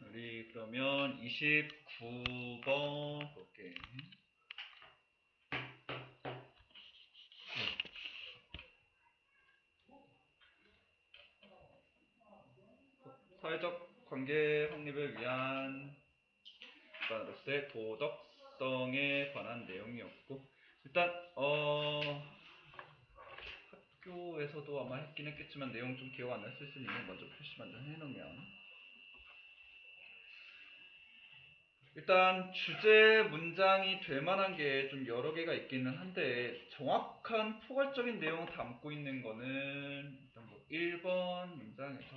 우리 그러면 29번 볼게. 사회적 관계 확립을 위한 기반으로서의 도덕성에 관한 내용이었고, 일단 학교에서도 아마 했긴 했겠지만 내용 좀 기억 안 났을 수 있는 먼저 표시만 좀 해놓으면, 일단 주제 문장이 될 만한 게 좀 여러 개가 있기는 한데, 정확한 포괄적인 내용을 담고 있는 거는 일단 뭐 1번 문장에서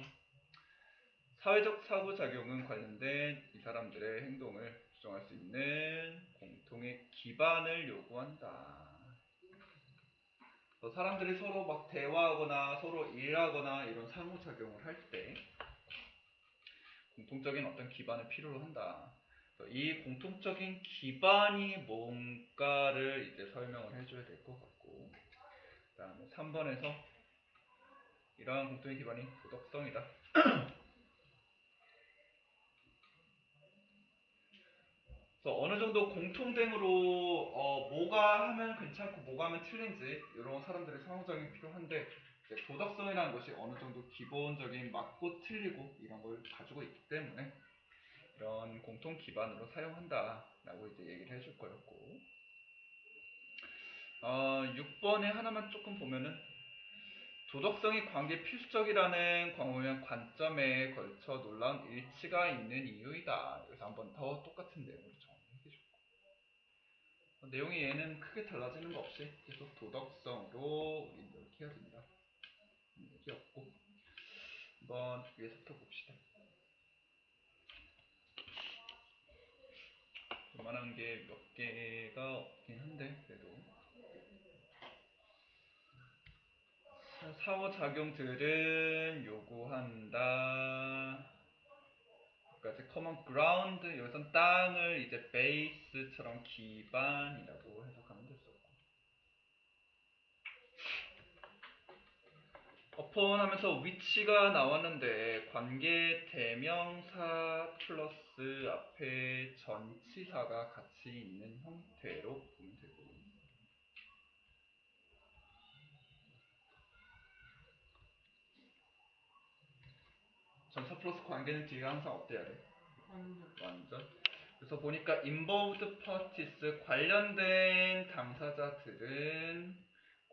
사회적 상호작용은 관련된 이 사람들의 행동을 규정할 수 있는 공통의 기반을 요구한다. 사람들이 서로 막 대화하거나 서로 일하거나 이런 상호작용을 할 때 공통적인 어떤 기반을 필요로 한다. 이 공통적인 기반이 뭔가를 이제 설명을 해줘야 될 것 같고, 그 다음에 3번에서 이러한 공통의 기반이 도덕성이다. 그래서 어느 정도 공통됨으로 뭐가 하면 괜찮고 뭐가 하면 틀린지 이런 사람들의 상호작용이 필요한데, 이제 도덕성이라는 것이 어느 정도 기본적인 맞고 틀리고 이런 걸 가지고 있기 때문에 이런 공통 기반으로 사용한다라고 이제 얘기를 해줄 거였고, 6번에 하나만 조금 보면은 도덕성이 관계 필수적이라는 광호형 관점에 걸쳐 놀라운 일치가 있는 이유이다. 그래서 한 번 더 똑같은 내용으로 정리해주고, 내용이 얘는 크게 달라지는 거 없이 계속 도덕성으로 우리 이렇게 해야 된다. 얘기였고, 한번 위에서부터 봅시다. 웬만한 게 몇 개가 없긴 한데 그래도 상호작용들은 요구한다. 그러니까 common ground, 여기선 땅을 이제 base처럼 기반이라고 해석하면 됐었고, upon 하면서 위치가 나왔는데 관계 대명사 플러스 앞에 전치사가 같이 있는 형태로 보면 되고, 전사 플러스 관계는 뒤가 항상 어때야 돼? 완전. 그래서 보니까 involved parties, 관련된 당사자들은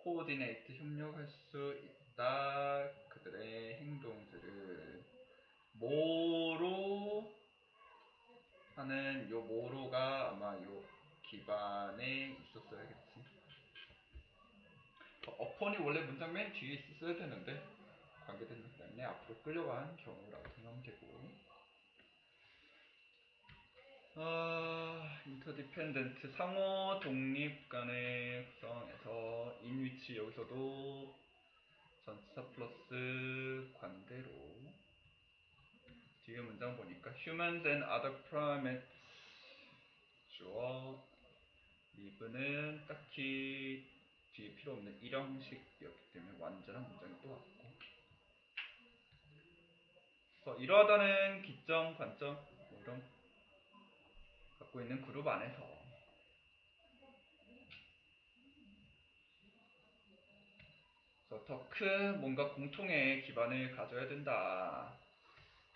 coordinate, 협력할 수 있다. 그들의 행동들을 뭐로 하는 요 뭐로가 아마 요 기반에 있었어야겠지. upon이 원래 문장 맨 뒤에 있었어야 되는데 관계됐기 때문에 앞으로 끌려간 경우라고 생각하면 되고, 인터디펜던트, 상호 독립 간의 구성에서 인위치, 여기서도 전치사 플러스 관대로 뒤에 문장 보니까 humans and other primates 주어 live는 딱히 뒤에 필요 없는 일형식이었기 때문에 완전한 문장이 또 왔고, 그래서 이러하다는 기점, 관점 뭐 이런 갖고 있는 그룹 안에서 더 큰 뭔가 공통의 기반을 가져야 된다.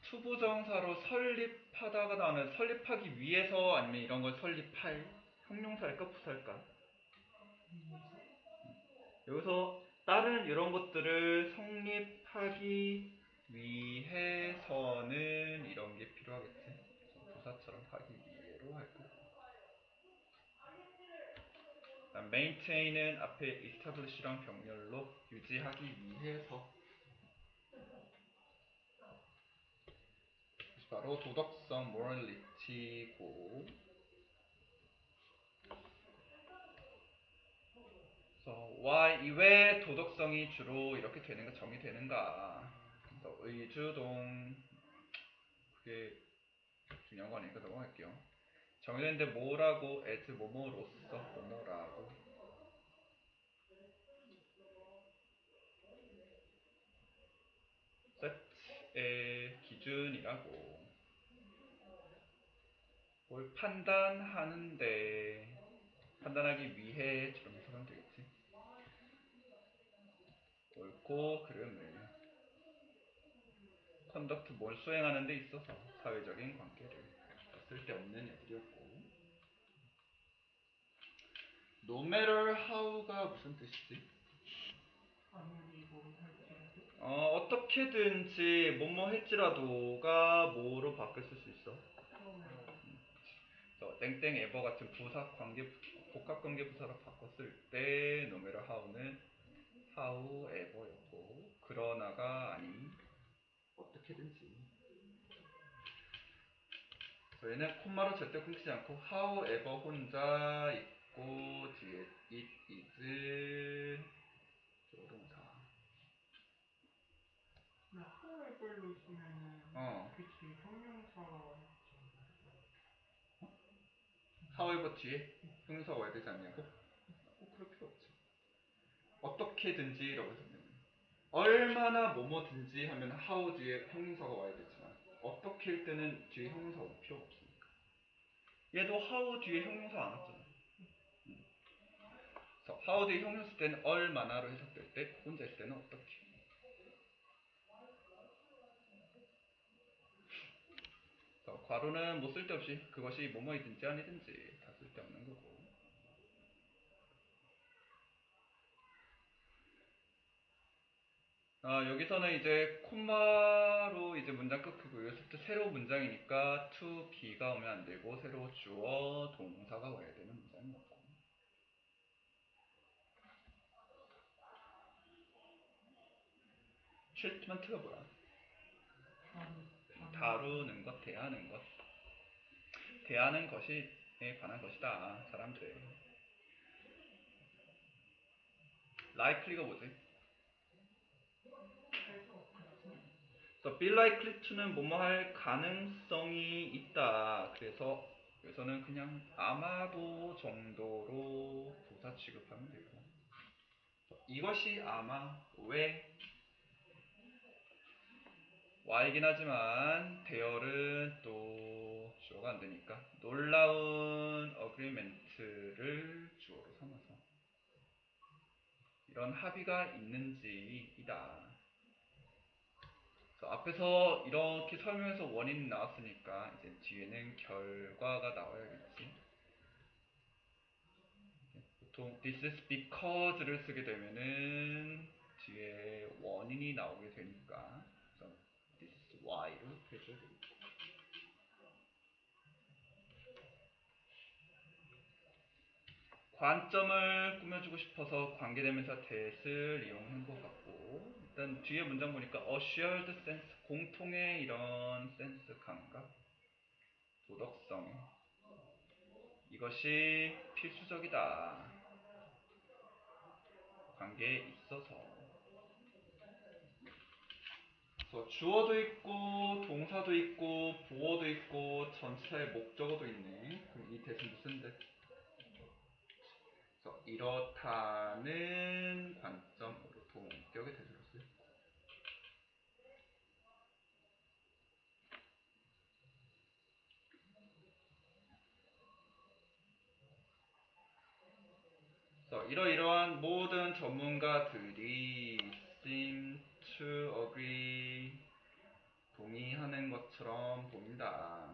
투부정사로 설립하다가 나오는 설립하기 위해서, 아니면 이런 걸 설립할, 형용사일까 부사일까? 여기서 다른 이런 것들을 성립하기 위해서는 이런 게 필요하겠지. 부사처럼 하기 위해로 할 거고, maintain은 앞에 establish랑 병렬로 유지하기 위해서, 바로 도덕성, morality고, why, 왜 도덕성이 주로 이렇게 되는가, 정의되는가. 그래서 의주동, 그게 중요한 거니까 넘어갈게요. 정의되는데 뭐라고, as 뭐뭐로서 뭐뭐라고. set의 기준이라고. 뭘 판단하는데, 판단하기 위해처럼 해석하면 되겠지. 옳고 그름을 컨덕트 뭘 수행하는 데 있어서 사회적인 관계를 쓸데없는 애들이었고, no matter how가 무슨 뜻이지? 아무리 뭐 할지라도 어떻게든지 뭐뭐 할지라도가 뭐로 바뀌었을 수 있어? 땡땡 에버 같은 부사 관계 복합 관계 부사로 바꿨을 때 no matter how는 however였고, 그러나가 아닌 어떻게든지. 얘는 콤마로 절대 끊기지 않고 however 혼자 있고 뒤에 it is 조동사. 근데 however로 있으면은 그 뒤에 형용사가 however 뒤에 형용사가 와야 되지 않냐고? 꼭 그럴 필요 없지. 어떻게든지라고 해서 얼마나 뭐뭐든지 하면 how 뒤에 형용사가 와야 되지만 어떻게 할 때는 뒤에 형용사가 올 필요가 없으니까. 얘도 how 뒤에 형용사 안 왔잖아. 그래서 how 뒤에 형용사 쓸 때는 얼마나로 해석될 때, 혼자 있을 때는 어떻게. 괄호는 뭐 쓸데없이 그것이 뭐뭐이든지 아니든지 다 쓸데없는 거고. 여기서는 이제 콤마로 이제 문장 끊기고, 여기서부터 새로운 문장이니까 to be가 오면 안 되고 새로 주어 동사가 와야 되는 문장이었고. treatment가 뭐야? 다루는 것, 대하는 것. 대하는 것에 관한 것이다. 사람들의. likely가 뭐지? 그래서 be likely to는 뭐뭐 할 가능성이 있다. 그래서 여기서는 그냥 아마도 정도로 부사 취급하면 되고, 이것이 아마 왜 Y이긴 하지만 대열은 또 주어가 안 되니까 놀라운 어그리멘트를 주어로 삼아서 이런 합의가 있는지이다. 그래서 앞에서 이렇게 설명해서 원인 나왔으니까 이제 뒤에는 결과가 나와야겠지. 보통 this is because를 쓰게 되면은 뒤에 원인이 나오게 되니까 this is why로 해줘야 되겠다. 관점을 꾸며주고 싶어서 관계대명사 that을 이용한 것 같고, 일단 뒤에 문장 보니까 assured sense, 공통의 이런 센스 감각, 도덕성, 이것이 필수적이다. 관계에 있어서. 그래서 주어도 있고 동사도 있고 보어도 있고 전치사의 목적어도 있네. 그럼 이 that은 무슨 that? 그래서 이렇다는 관점으로 동격의 that으로 쓰였고, 그래서 이러이러한 모든 전문가들이 seem to agree, 동의하는 것처럼 보인다.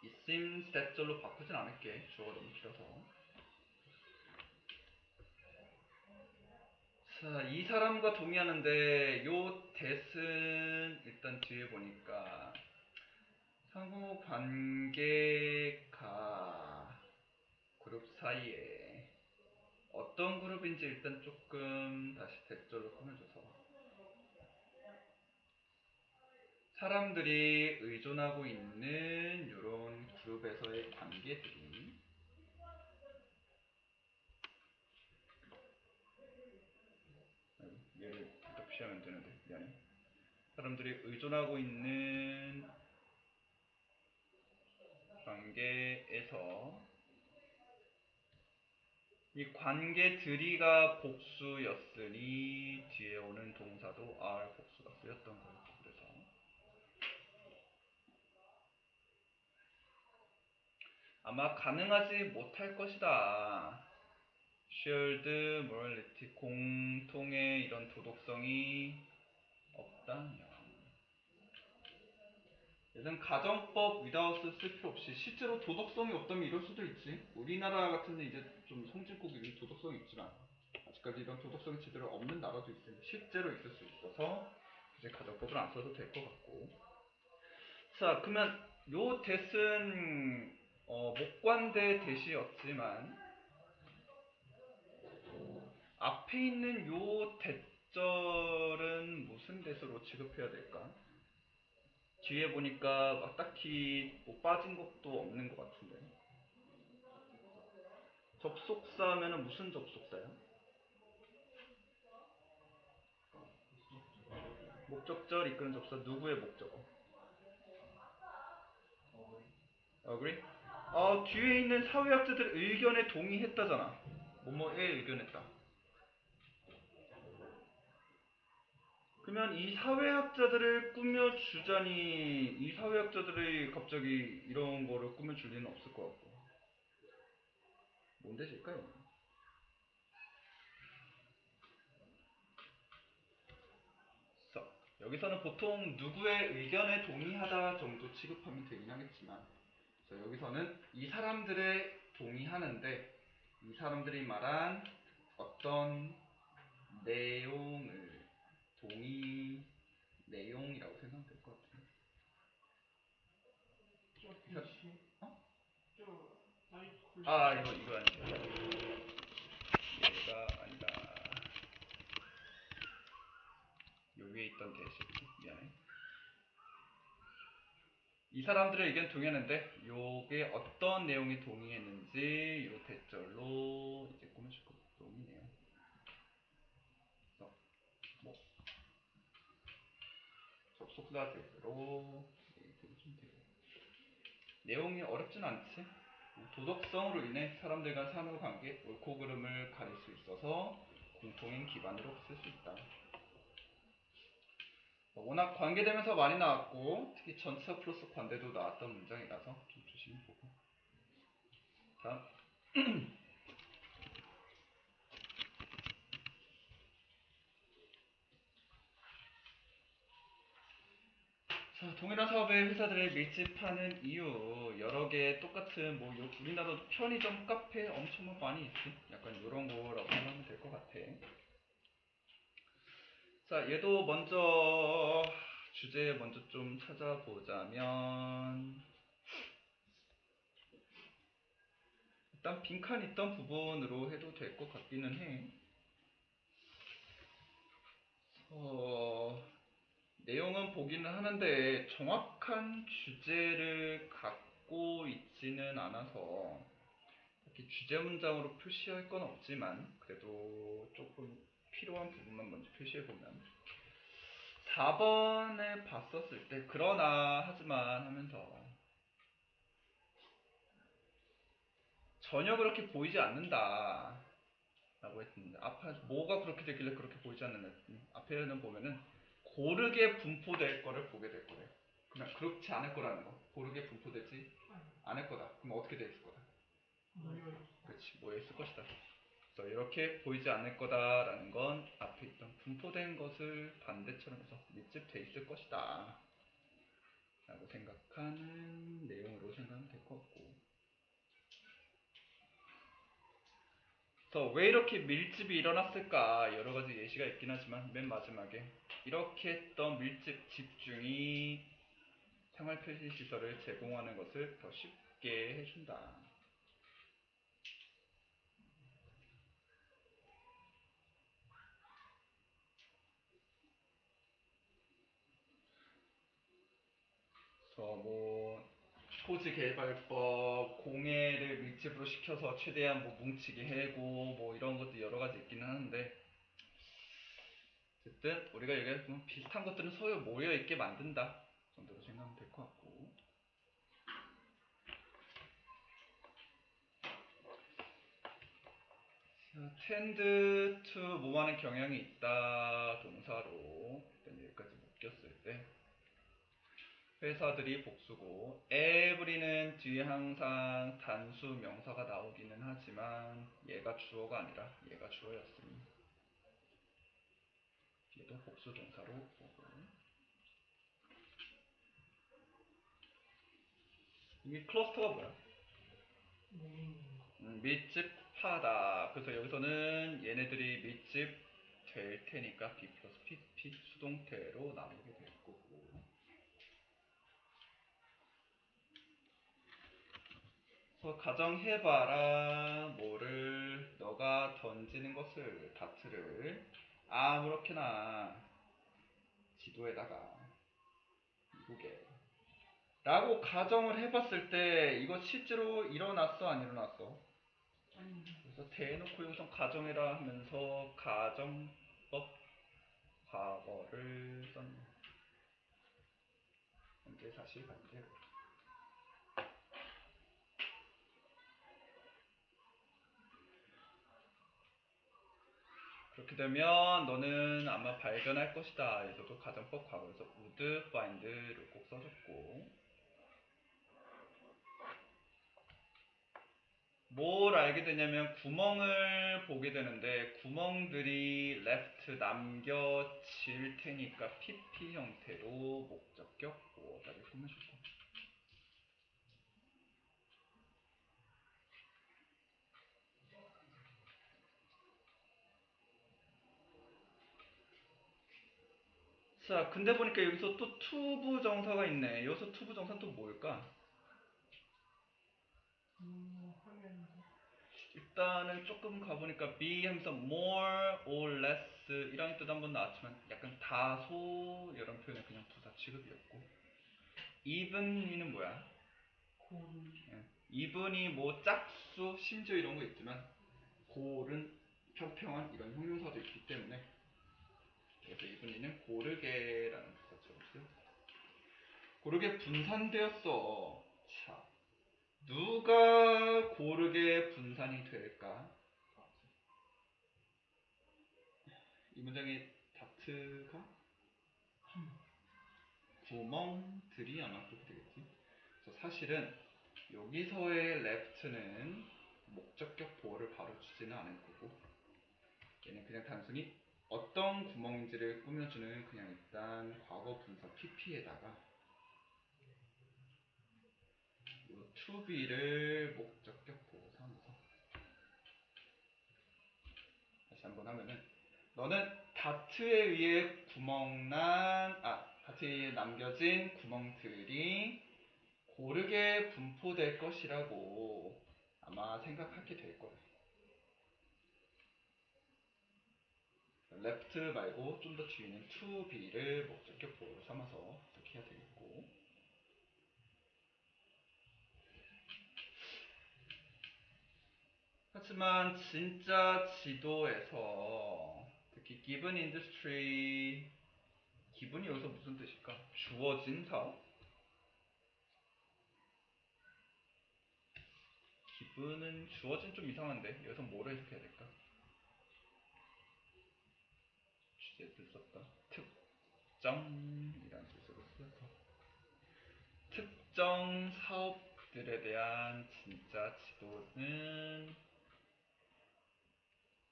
이 seems that절로 바꾸진 않을게. 주어가 너무 길어서. 자, 이 사람과 동의하는데 요 that은 일단 뒤에 보니까 상호 관계가 그룹 사이에 어떤 그룹인지 일단 조금 다시 that절로 꾸며줘서 사람들이 의존하고 있는 이런 그룹에서의 관계들이 얘를 더 피하면 되는데 미안해. 사람들이 의존하고 있는 관계에서 이 관계들이가 복수였으니 뒤에 오는 동사도 are 복수가 쓰였던 거였고, 그래서 아마 가능하지 못할 것이다. shared morality, 공통의 이런 도덕성이 없다면. 예전 가정법 without 쓸 필요 없이 실제로 도덕성이 없다면 이럴 수도 있지. 우리나라 같은 데 이제 좀 선진국이 도덕성이 있지만 아직까지 이런 도덕성이 제대로 없는 나라도 있으니 실제로 있을 수 있어서 이제 가정법을 안 써도 될 것 같고. 자, 그러면 요 대은 목관대 대시였지만 앞에 있는 요 대절은 무슨 대서로 취급해야 될까? 뒤에 보니까 막 딱히 뭐 빠진 것도 없는 것 같은데. 접속사면은 무슨 접속사야? 목적절 이끄는 접사 누구의 목적어? agree? 뒤에 있는 사회학자들 의견에 동의했다잖아. 뭐뭐에 의견했다. 그러면 이 사회학자들을 꾸며주자니 이 사회학자들이 갑자기 이런 거를 꾸며줄 리는 없을 것 같고. 뭔데 질까요? 여기서는 보통 누구의 의견에 동의하다 정도 취급하면 되긴 하겠지만 여기서는 이 사람들의 동의하는데 이 사람들이 말한 어떤 내용을 동의 내용이라고 생각하면 될 것 같아요. 저 대시? 저 나이트 이거 아니죠. 얘가 아니다. 요 위에 있던 대시. 미안해. 이 사람들의 의견 동의했는데 요게 어떤 내용이 동의했는지 요 대절로 이제 꾸며줄 것 동의네요. 그래서 뭐 접속사 대로 얘기해주면 되고 내용이 어렵진 않지. 도덕성으로 인해 사람들 간 상호관계, 옳고 그름을 가릴 수 있어서 공통인 기반으로 쓸 수 있다. 워낙 관계되면서 많이 나왔고 특히 전치사 플러스 관대도 나왔던 문장이라서 좀 조심히 보고. 다음. 자, 동일한 사업에 회사들을 밀집하는 이유 여러 개 똑같은 뭐 우리나라도 편의점, 카페 엄청 많이 있지. 약간 이런 거라고 생각하면 될 것 같아. 자, 얘도 먼저 주제 먼저 좀 찾아보자면 일단 빈칸 있던 부분으로 해도 될 것 같기는 해. 내용은 보기는 하는데 정확한 주제를 갖고 있지는 않아서 이렇게 주제 문장으로 표시할 건 없지만 그래도 조금 필요한 부분만 먼저 표시해보면 4번에 봤었을 때 그러나 하지만 하면서 전혀 그렇게 보이지 않는다 라고 했습니다. 앞에 뭐가 그렇게 되길래 그렇게 보이지 않는다 했더니 앞에는 보면은 고르게 분포될 거를 보게 될 거래요. 그냥 그렇지 않을 거라는 거. 고르게 분포되지 않을 거다. 그럼 어떻게 돼 있을 거다? 그렇지, 모여 있을 것이다. 그래서 이렇게 보이지 않을 거다라는 건 앞에 있던 분포된 것을 반대처럼 해서 밀집돼 있을 것이다 라고 생각하는 내용으로 생각하면 될 것 같고. 그래서 왜 이렇게 밀집이 일어났을까 여러 가지 예시가 있긴 하지만 맨 마지막에 이렇게 했던 밀집 집중이 생활 표시 시설을 제공하는 것을 더 쉽게 해준다. 그래서 뭐 토지 개발법, 공해를 밀집으로 시켜서 최대한 뭐 뭉치게 해고 뭐 이런 것도 여러 가지 있기는 하는데 어쨌든 우리가 얘기했던 비슷한 것들은 서로 모여 있게 만든다 정도로 생각하면 될 것 같고. tend to 뭐하는 경향이 있다 동사로 일단 여기까지 묶였을 때 회사들이 복수고 every는 뒤에 항상 단수 명사가 나오기는 하지만 얘가 주어가 아니라 얘가 주어였으니 얘도 복수 동사로 보고 이게 클러스터가 뭐야? 밀집하다. 그래서 여기서는 얘네들이 밀집 될 테니까 B 플러스 PP 수동태로 나누게 될 거고 그래서 가정해봐라 뭐를 너가 던지는 것을 다트를 아무렇게나 지도에다가 미국에 라고 가정을 해봤을 때 이거 실제로 일어났어 안 일어났어? 그래서 대놓고 여기서 가정해라 하면서 가정법 과거를 썼네. 현재 사실 반대로 그렇게 되면 너는 아마 발견할 것이다. 여기서도 가정법 과거에서 would find를 꼭 써줬고 뭘 알게 되냐면 구멍을 보게 되는데 구멍들이 left 남겨질 테니까 PP 형태로 목적격 보어다를 꾸며줄게. 자, 근데 보니까 여기서 또 투부 정사가 있네. 여기서 투부 정사는 또 뭘까? 일단은 조금 가보니까 be 하면서 more or less 이런 뜻 한번 나왔지만 약간 다소 이런 표현은 그냥 부사 취급이었고 even이는 뭐야? even이 뭐 짝수 심지어 이런 거 있지만 골은 평평한 이런 형용사도 있기 때문에 그래서 even이는 고르게라는 뜻처럼 쓰였다. 고르게 분산되었어. 자, 누가 고르게 분산이 될까? 이 문장의 다트가 구멍들이 아마 그렇게 되겠지. 그래서 사실은 여기서의 left는 목적격 보호를 바로 주지는 않을 거고 얘는 그냥 단순히 어떤 구멍인지를 꾸며주는 그냥 일단 과거 분사 PP에다가 이 to be를 목적격 보호 삼아서 다시 한번 하면은 너는 다트에 의해 다트에 의해 남겨진 구멍들이 고르게 분포될 것이라고 아마 생각하게 될 거예요. left 말고 좀 더 뒤에는 to be를 목적격 보호로 삼아서 이렇게 해야 되겠고 하지만 진짜 지도에서 특히 given industry 기분이 여기서 무슨 뜻일까? 주어진 사업? 기분은 주어진 좀 이상한데 여기서 뭐를 해석해야 될까? 주제를 썼다. 특정이라는 뜻으로 쓰여서 특정 사업들에 대한 진짜 지도는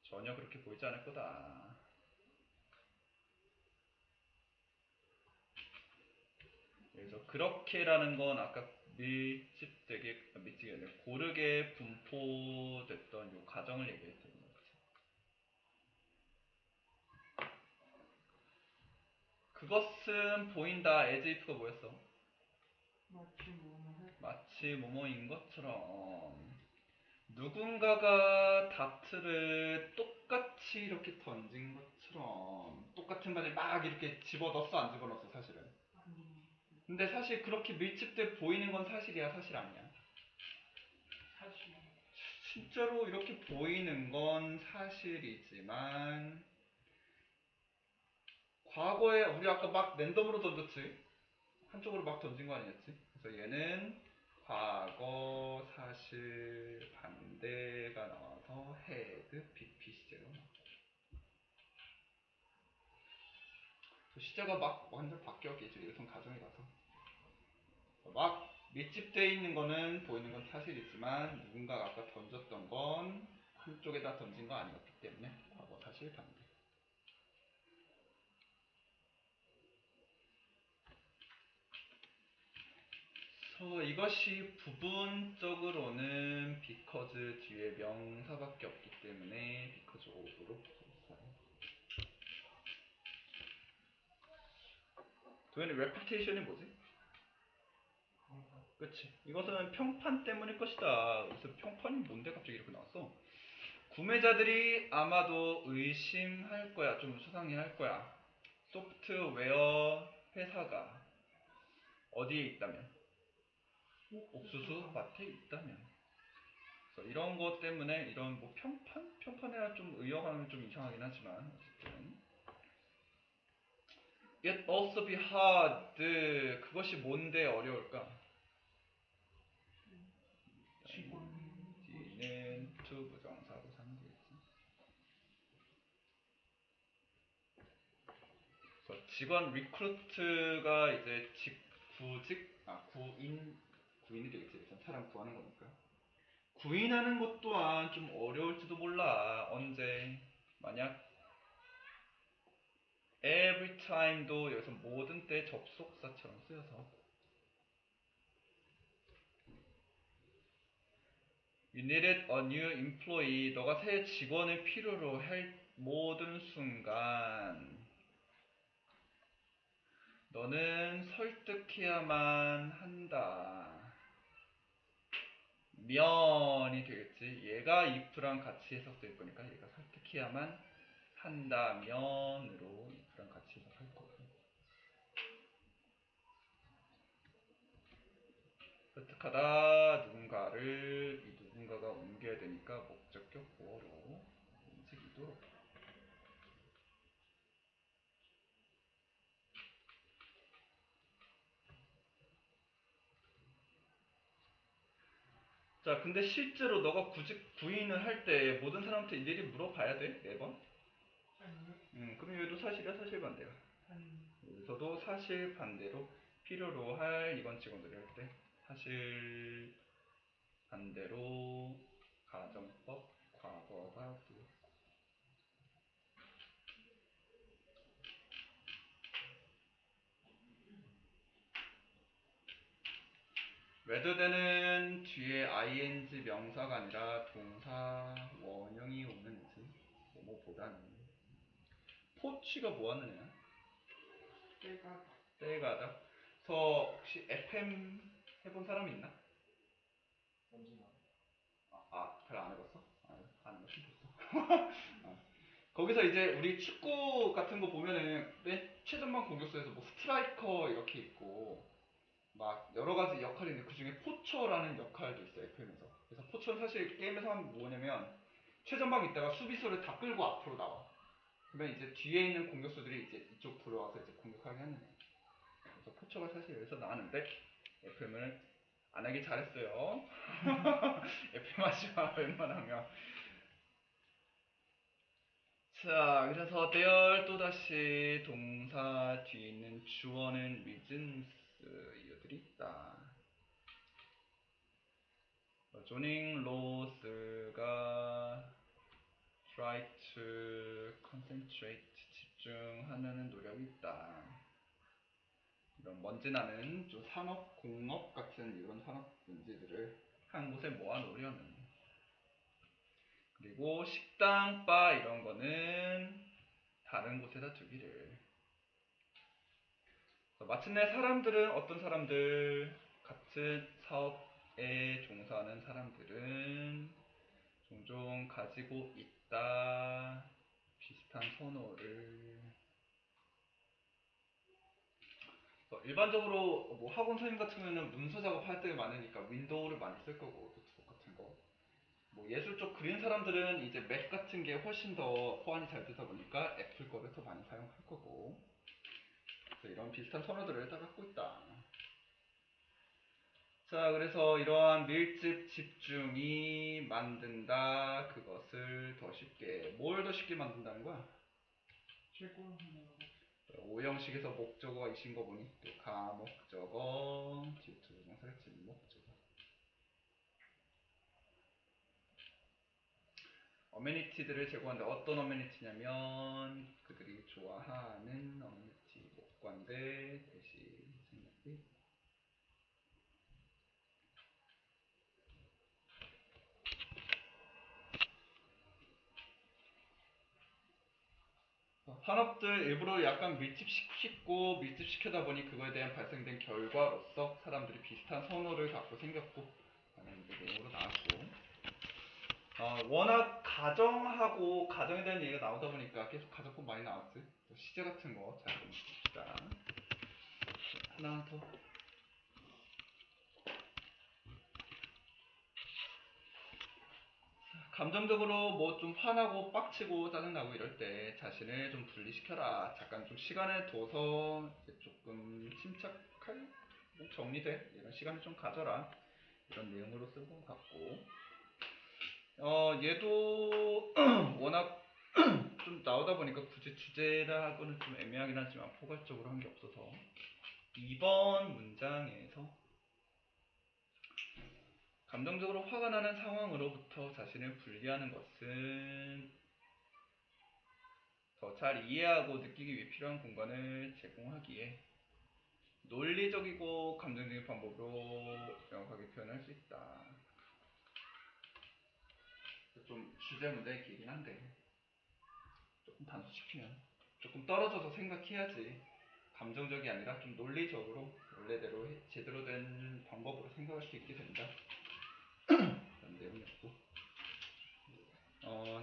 전혀 그렇게 보이지 않을 거다. 그래서 그렇게라는 건 아까 밀집되게 아니라 고르게 분포됐던 요 과정을 얘기했던 거지. 그것은 보인다. as if가 뭐였어? 마치 뭐뭐인 것처럼 누군가가 다트를 똑같이 이렇게 던진 것처럼 똑같은 바지 막 이렇게 집어넣었어 안 집어넣었어 사실은. 근데 사실 그렇게 밀집돼 보이는 건 사실이야 사실 아니야? 실제로 이렇게 보이는 건 사실이지만 과거에 우리 아까 막 랜덤으로 던졌지? 한쪽으로 막 던진 거 아니었지? 그래서 얘는 과거 사실 반대가 나와서 had BP 시제로 시제가 막 완전 바뀌었겠죠. 이것은 가정이라서 막 밀집되어 있는 거는 보이는 건 사실이지만 누군가가 아까 던졌던 건 한쪽에다 던진 거 아니었기 때문에 과거 사실 반대. 이것이 부분적으로는 because 뒤에 명사밖에 없기 때문에 because of로 부사해요. 도현이 reputation이 뭐지? 그치. 이것은 평판 때문일 것이다. 그래서 평판이 뭔데 갑자기 이렇게 나왔어? 구매자들이 아마도 의심할 거야. 좀 수상해할 거야. 소프트웨어 회사가 어디에 있다면? 옥수수 밭에 있다면. 그래서 이런 것 때문에 이런 뭐 평판? 평판이라 좀 의역하면 좀 이상하긴 하지만 어쨌든 It also be hard. 그것이 뭔데 어려울까? 뒤는 to 부정사로 상대했지. 그래서 직원 리크루트가 이제 구인이 되겠지. 일단 사람 구하는 거니까. 구인하는 것 또한 좀 어려울지도 몰라. 언제 만약 every time도 여기서 모든 때 접속사처럼 쓰여서 You needed a new employee. 너가 새 직원을 필요로 할 모든 순간 너는 설득해야만 한다. 면이 되겠지. 얘가 if랑 같이 해석될 거니까 얘가 설득해야만 한다면으로 if랑 같이 해석할 거고. 설득하다 누군가를 이 누군가가 옮겨야 되니까 목적격 보어로 움직이도록. 자, 근데 실제로 너가 구인을 할 때 모든 사람한테 일일이 물어봐야 돼? 매번? 그럼 얘도 사실이야, 사실 반대야. 여기서도 사실 반대로 필요로 할 이번 직원들이 할 때 사실 반대로 가정법 과거가 또 rather than은 뒤에 ing 명사가 아니라 동사 원형이 오는지 뭐뭐보다는 포치가 뭐 하는 애야? 때가다. 그래서 혹시 FM 해본 사람 있나? 별 안 해봤어? 안 해봤으면 좋겠어. 거기서 이제 우리 축구 같은 거 보면은 최전방 공격수에서 뭐 스트라이커 이렇게 있고 막 여러 가지 역할이 있는데 그 중에 포처라는 역할도 있어요, FM에서. 그래서 포처는 사실 게임에서 하면 뭐냐면 최전방에 있다가 수비수를 다 끌고 앞으로 나와. 그러면 이제 뒤에 있는 공격수들이 이제 이쪽 들어와서 이제 공격하게 하는 거예요. 그래서 포처가 사실 여기서 나왔는데 FM을 안 하길 잘했어요. FM 하지 마, 웬만하면. 자, 그래서 대열 또다시 동사 뒤에 있는 주어는 reasons 이어들이 있다. 조닝 로스가 try to concentrate 집중하려는 노력이 있다. 이런 먼지 나는 좀 산업, 공업 같은 이런 산업 문제들을 한 곳에 모아놓으려는. 그리고 식당, 바 이런 거는 다른 곳에다 두기를. 마침내 사람들은 어떤 사람들, 같은 사업에 종사하는 사람들은 종종 가지고 있다. 비슷한 선호를. 일반적으로 뭐 학원 선생님 같은 경우는 문서 작업할 때 많으니까 윈도우를 많이 쓸 거고 노트북 같은 거. 뭐 예술 쪽 그린 사람들은 이제 맥 같은 게 훨씬 더 호환이 잘 되다 보니까 애플 거를 더 많이 사용할 거고. 그래서 이런 비슷한 선호들을 다 갖고 있다. 자, 그래서 이러한 밀집 집중이 만든다. 그것을 더 쉽게. 뭘 더 쉽게 만든다는 거야? 오형식에서 목적어가 이신 거 보니 또 가목적어 뒤에 어메니티들을 제공한다. 어떤 어메니티냐면 그들이 좋아하는 어메니티, 목관대, 대시, 생략. 산업들 일부러 약간 밀집시키고 밀집시켜다 보니 그거에 대한 발생된 결과로서 사람들이 비슷한 선호를 갖고 생겼고 라는 내용으로 나왔고, 워낙 가정하고 가정에 대한 얘기가 나오다 보니까 계속 가정법 많이 나왔지. 또 시제 같은 거 잘 봅시다. 하나 더. 감정적으로 뭐 좀 화나고 빡치고 짜증나고 이럴 때 자신을 좀 분리시켜라. 잠깐 좀 시간을 둬서 이제 조금 침착할, 뭐 정리돼 이런 시간을 좀 가져라. 이런 내용으로 쓸 것 같고, 얘도 워낙 좀 나오다 보니까 굳이 주제라고는 좀 애매하긴 하지만 포괄적으로 한 게 없어서 2번 문장에서 감정적으로 화가 나는 상황으로부터 자신을 분리하는 것은 더 잘 이해하고 느끼기 위해 필요한 공간을 제공하기에 논리적이고 감정적인 방법으로 명확하게 표현할 수 있다. 좀 주제 문제의 길긴 한데 조금 단순시키면 조금 떨어져서 생각해야지 감정적이 아니라 좀 논리적으로 원래대로 제대로 된 방법으로 생각할 수 있게 된다. 그런 내용이었고,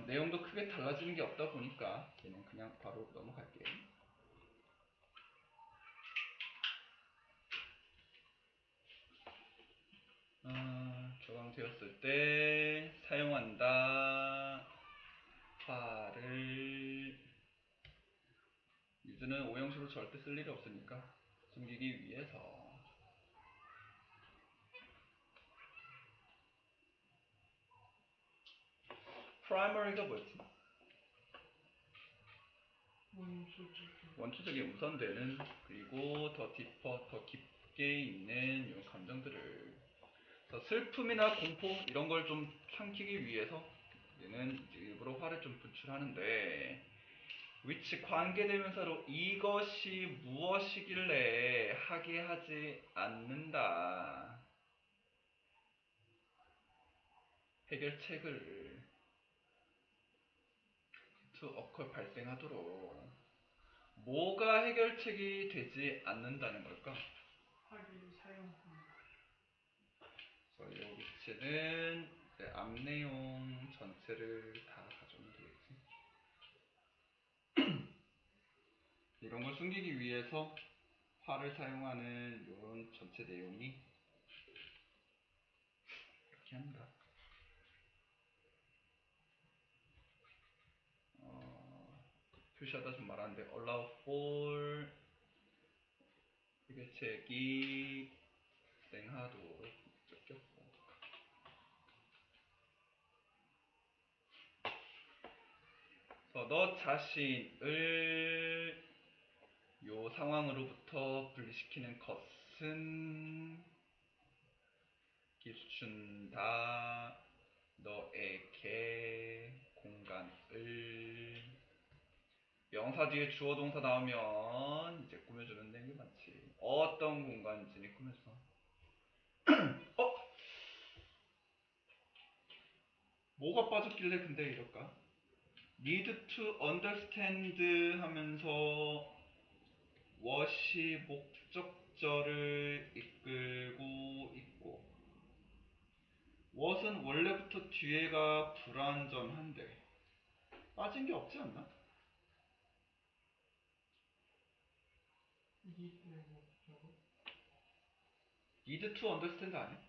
내용도 크게 달라지는 게 없다 보니까 얘는 그냥 바로 넘어갈게요. 적용되었을 때 사용한다. 화를 유즈는 오형식으로 절대 쓸 일이 없으니까 숨기기 위해서 primary가 뭐였지? 원초적인 우선되는, 그리고 더 deeper, 더 깊게 있는 이 감정들을, 슬픔이나 공포 이런 걸 좀 삼키기 위해서 얘는 일부러 화를 좀 분출하는데, which 관계대명사로 이것이 무엇이길래 하게 하지 않는다. 해결책을 to occur 발생하도록, 뭐가 해결책이 되지 않는다는 걸까? 화를 사용한다. 그래서 이 위치는 앞 내용 전체를 다 가져오면 되겠지. 이런 걸 숨기기 위해서 화를 사용하는 이런 전체 내용이 이렇게 한다. 표시하다 좀 말하는데 allow for 해결책이 발생하도록 적혔고, 너 자신을 요 상황으로부터 분리시키는 것은 기준다. 너에게 공간을, 명사 뒤에 주어 동사 나오면 이제 꾸며주는 게 많지. 어떤 공간인지 꾸며서. 뭐가 빠졌길래 근데 이럴까? need to understand 하면서 what이 목적절을 이끌고 있고, what은 원래부터 뒤에가 불완전한데 빠진 게 없지 않나? need to understand 아니야?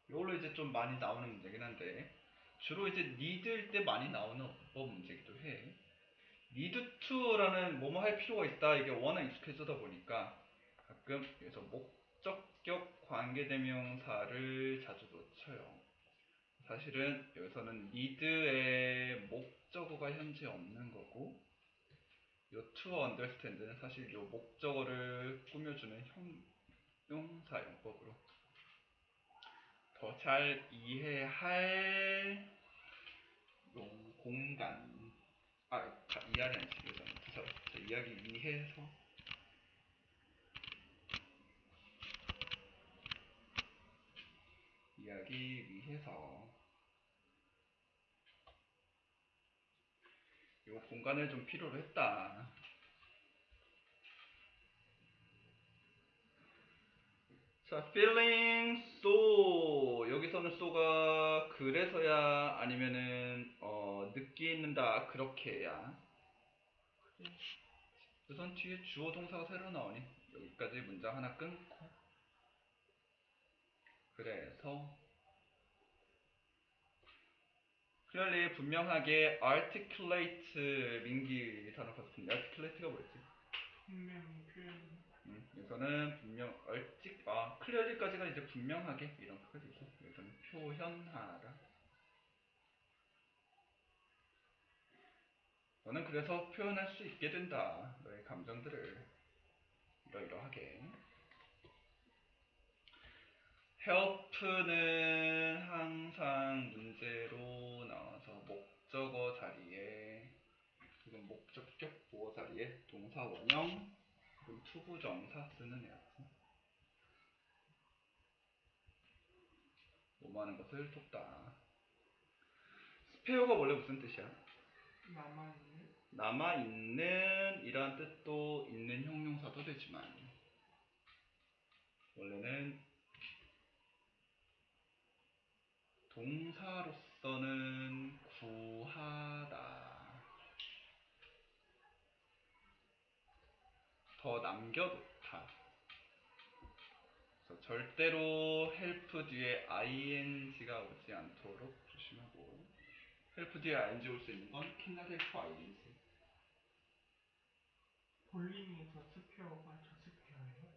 이걸로 이제 좀 많이 나오는 문제긴 한데, 주로 이제 need일 때 많이 나오는 어법 문제기도 해. need to라는 뭐뭐 할 필요가 있다, 이게 워낙 익숙해지다 보니까 가끔 여기서 목적격 관계대명사를 자주 놓쳐요. 사실은 여기서는 need의 목적어가 현재 없는 거고, 요 to understand는 사실 요 목적어를 꾸며주는 형용사 용법으로 더 잘 이해할 공간. 이야기 안 치려잖아. 자, 이야기 위해서. 이야기 위해서. 요 공간을 좀 필요로 했다. 자, feeling so. 여기서는 so가 그래서야 아니면은 느끼는다 그렇게야. 그래. 우선 뒤에 주어 동사가 새로 나오니 여기까지 문장 하나 끊고 그래서 clearly 분명하게 articulate 민기 단어 같은데 articulate가 뭐였지? 분명히 표현. 여기서는 clearly까지가 이제 분명하게 이런 표현이고 여기서는 표현하라. 너는 그래서 표현할 수 있게 된다. 너의 감정들을 이러이러하게. help는 항상 문제로 나와서 목적어 자리에 지금 목적격 보어 자리에 동사 원형 그리고 투부정사 쓰는 애였지. 뭐하는 것을 돕다. 스페어가 원래 무슨 뜻이야? 남아있는. 남아있는 이란 뜻도 있는 형용사도 되지만 원래는 동사로서는 구하다. 더 남겨놓다. 그래서 절대로 help 뒤에 ing가 오지 않도록 조심하고 help 뒤에 ing 올 수 있는 건 cannot help ing. 볼링에서 스페어가 저 스페어예요?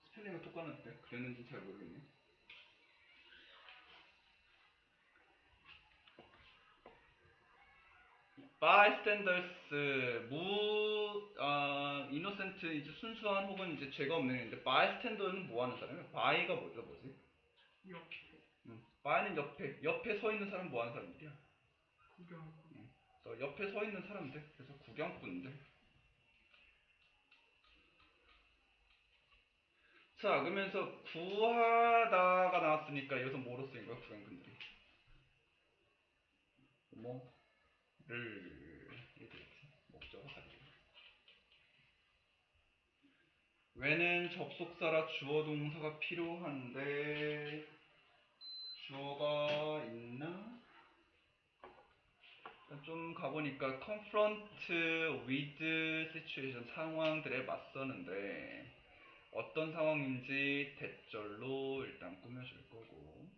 스펠링은 똑같은데 그랬는지 잘 모르겠네. bystanders innocent 이제 순수한 혹은 이제 죄가 없는 애인데 bystander는 뭐 하는 사람이야? by가 뭐지? 옆에 by는 옆에 서 있는 사람 뭐 하는 사람들이야? 구경. 그래서 옆에 서 있는 사람들 그래서 구경꾼들. 자 그러면서 구하다가 나왔으니까 여기서 뭐로 쓰인 거야? 구경꾼들이 뭐를 이렇게 목적어 자리. 왜는 접속사라 주어 동사가 필요한데 주어가 있나? 좀 가보니까 confront with situation 상황들에 맞서는데 어떤 상황인지 대절로 일단 꾸며줄 거고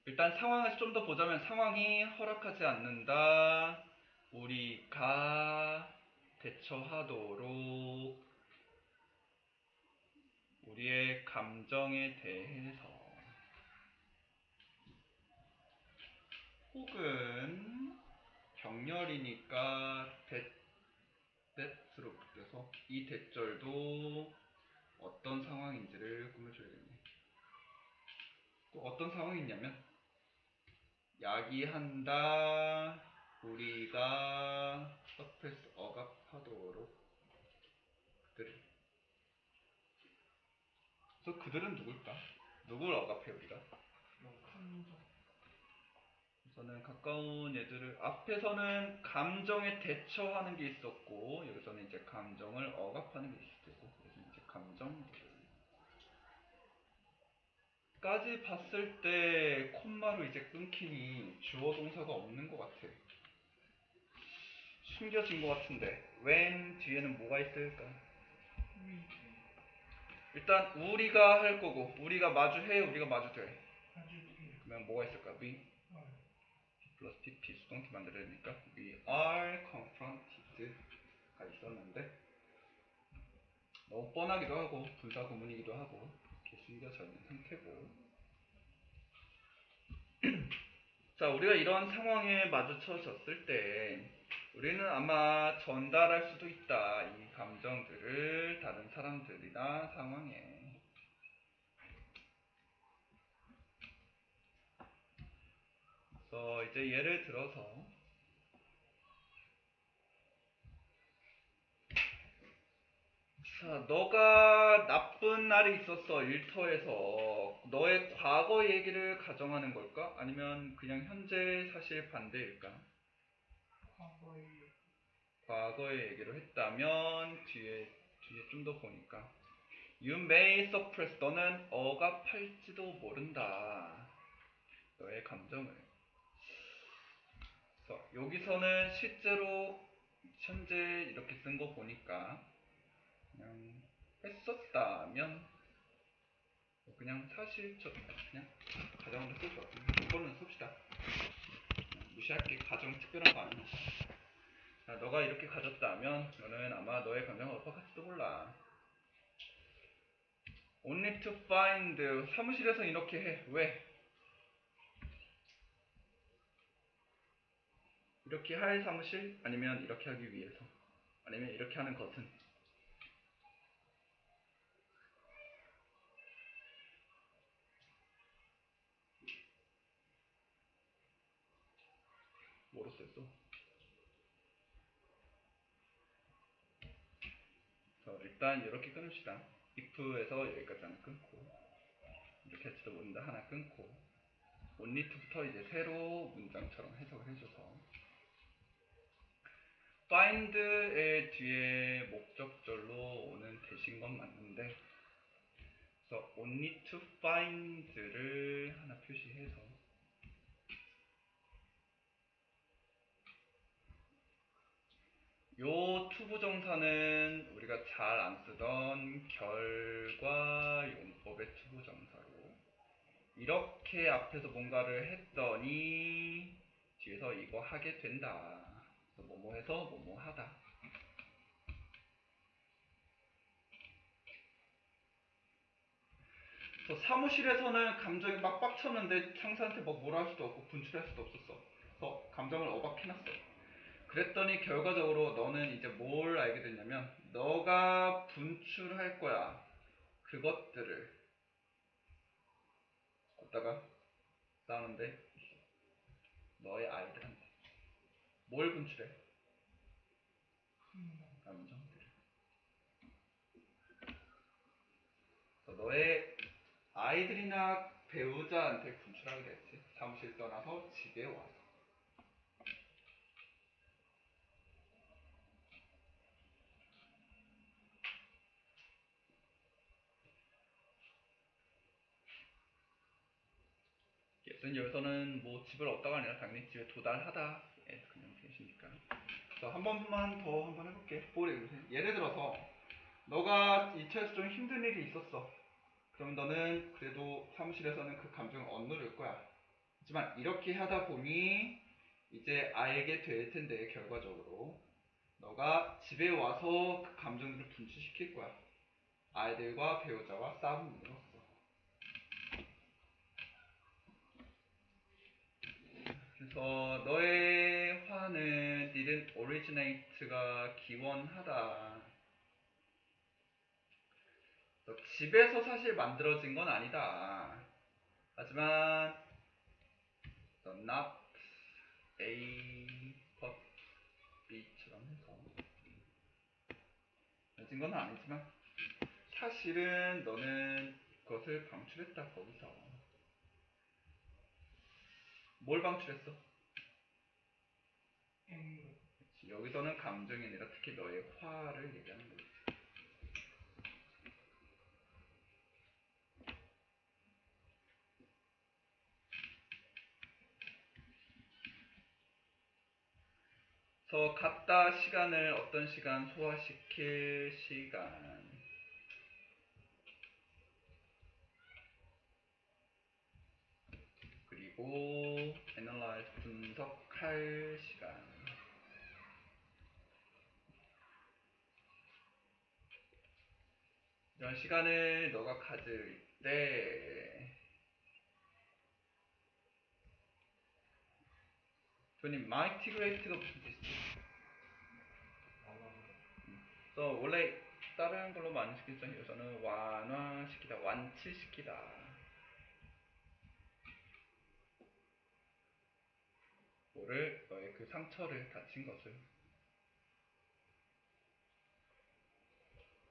일단 상황에서 좀 더 보자면 상황이 허락하지 않는다. 우리가 대처하도록 우리의 감정에 대해서 혹은 병렬이니까 that으로 바뀌어서 이 대절도 어떤 상황인지를 꾸며줘야겠네. 또 어떤 상황이 있냐면 야기한다. 우리가 서페스 억압하도록 그들을. 그래서 그들은 누굴까? 누굴 억압해 우리가? 감정. 우선은 가까운 얘들을 앞에서는 감정에 대처하는 게 있었고 여기서는 이제 감정을 억압하는 게 있을 테고 여기서 이제 감정까지 봤을 때 콤마로 이제 끊기니 주어 동사가 없는 것 같아. 숨겨진 것 같은데 when 뒤에는 뭐가 있을까? 일단 우리가 할 거고 우리가 마주해 우리가 마주돼. 그러면 뭐가 있을까? we 플러스 pp 수동태 만들어야 되니까 we are confronted가 있었는데 너무 뻔하기도 하고 분사 구문이기도 하고 이렇게 숨겨져 있는 상태고 자, 우리가 이런 상황에 마주쳐졌을 때 우리는 아마 전달할 수도 있다. 이 감정들을 다른 사람들이나 상황에. 그래서 이제 예를 들어서 자, 너가 나쁜 날이 있었어. 일터에서. 너의 과거 얘기를 가정하는 걸까? 아니면 그냥 현재 사실 반대일까? 과거에 과거의 얘기를 했다면 뒤에 좀 더 보니까 You may suppress. 너는 억압할지도 모른다. 너의 감정을. 그래서 여기서는 실제로 현재 이렇게 쓴 거 보니까 그냥 했었다면 그냥 사실적 그냥 가정으로 쓸 것 같아요. 이거는 씁시다. 무시할게. 가정 특별한 거 아니야. 자, 너가 이렇게 가졌다면 너는 아마 너의 감정을 엇박할지도 몰라. Only to find. 사무실에서 이렇게 해. 왜? 이렇게 할 사무실? 아니면 이렇게 하기 위해서? 아니면 이렇게 하는 것은? 뭐로 썼어? 일단 이렇게 끊읍시다. if에서 여기까지 하나 끊고 이렇게 할지도 모른다 하나 끊고 only to부터 이제 새로 문장처럼 해석을 해줘서 find의 뒤에 목적절로 오는 대신 건 맞는데 그래서 only to find를 하나 표시해서 요 투부정사는 우리가 잘 안 쓰던 결과 용법의 투부정사로 이렇게 앞에서 뭔가를 했더니 뒤에서 이거 하게 된다. 그래서 뭐뭐 해서 뭐뭐 하다. 그래서 사무실에서는 감정이 막 빡쳤는데 상사한테 막 뭐라 할 수도 없고 분출할 수도 없었어. 그래서 감정을 억압해놨어. 그랬더니 결과적으로 너는 이제 뭘 알게 됐냐면 너가 분출할 거야. 그것들을 어디다가 싸우는데 너의 아이들한테 뭘 분출해? 감정들을. 그래서 너의 아이들이나 배우자한테 분출하게 됐지. 사무실 떠나서 집에 와서. 예전 여기서는 뭐 집을 얻다가 아니라 당연히 집에 도달하다. 예, 그냥 계시니까. 그래서 한 번만 더 한번 해볼게. 예를 들어서 너가 일터에서 좀 힘든 일이 있었어. 그러면 너는 그래도 사무실에서는 그 감정을 억누를 거야. 하지만 이렇게 하다 보니 이제 알게 될 텐데 결과적으로 너가 집에 와서 그 감정들을 분출시킬 거야. 아이들과 배우자와 싸움으로써. 그래서 너의 화는 didn't originate가 기원하다. 집에서 사실 만들어진 건 아니다. 하지만 not A but B처럼 해서 만들어진 건 아니지만 사실은 너는 그것을 방출했다. 거기서 뭘 방출했어? 그치, 여기서는 감정이 아니라 특히 너의 화를 얘기하는 거지. 그래서 갖다 시간을 어떤 시간 소화시킬 시간 그리고 analyze 분석할 시간 이런 시간을 너가 가질 때 교수님 mighty great가 무슨 뜻이지? 원래 다른 걸로 많이 시키죠. 여기서는 완화시키다, 완치시키다. 뭐를 너의 그 상처를 다친 것을.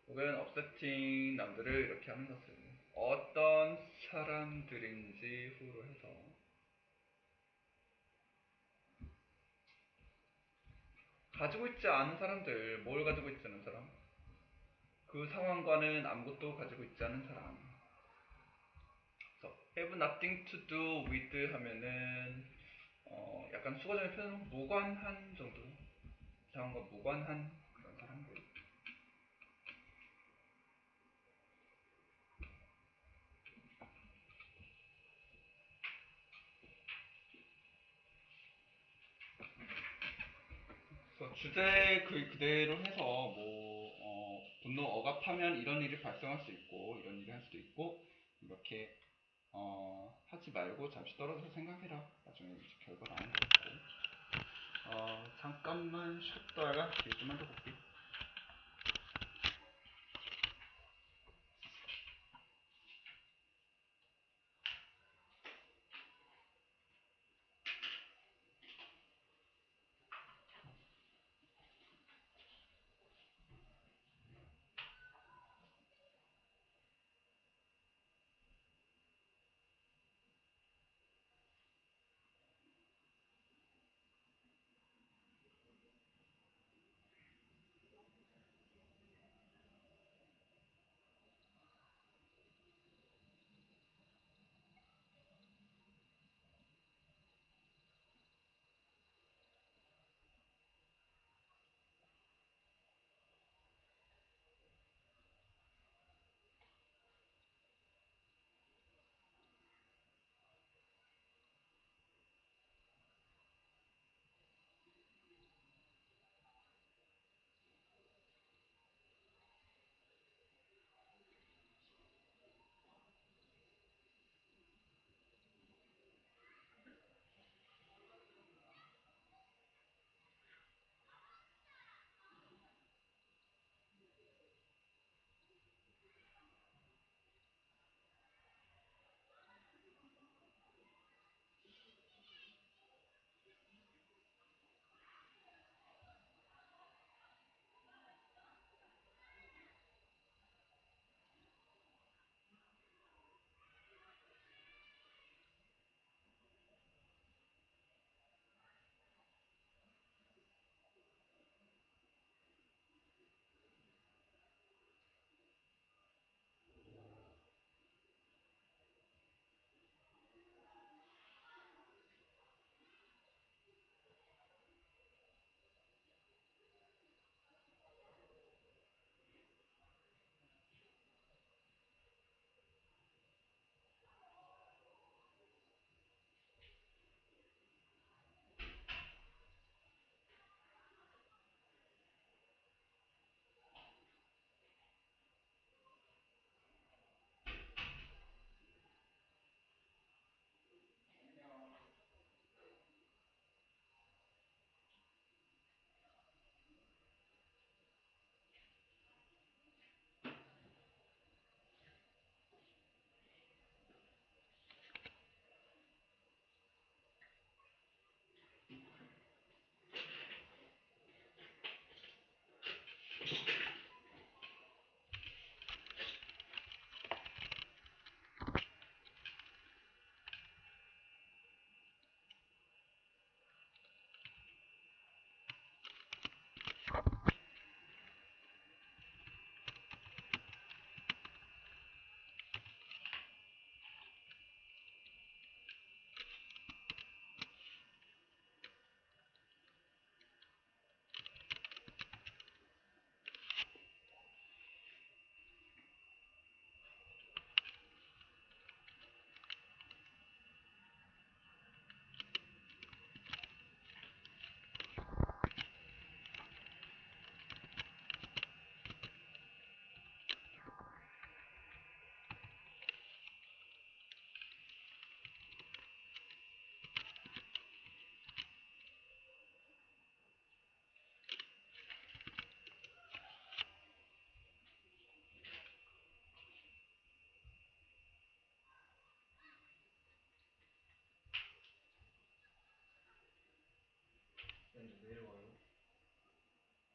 혹은 upsetting 남들을 이렇게 하는 것을 어떤 사람들인지 후로 해서 가지고 있지 않은 사람들. 뭘 가지고 있지 않은 사람? 그 상황과는 아무것도 가지고 있지 않은 사람. 그래서 have nothing to do with 하면은 약간 수거적인 표현으로 무관한 정도. 상황과 무관한 그런 사람들. 그래서 주제 그대로 해서 분노 억압하면 이런 일이 발생할 수 있고 이런 일이 할 수도 있고 이렇게 하지 말고 잠시 떨어져서 생각해라. 나중에 이제 결과 나온 거 같고 잠깐만 쉬었다가 뒤에 좀만 더 볼게.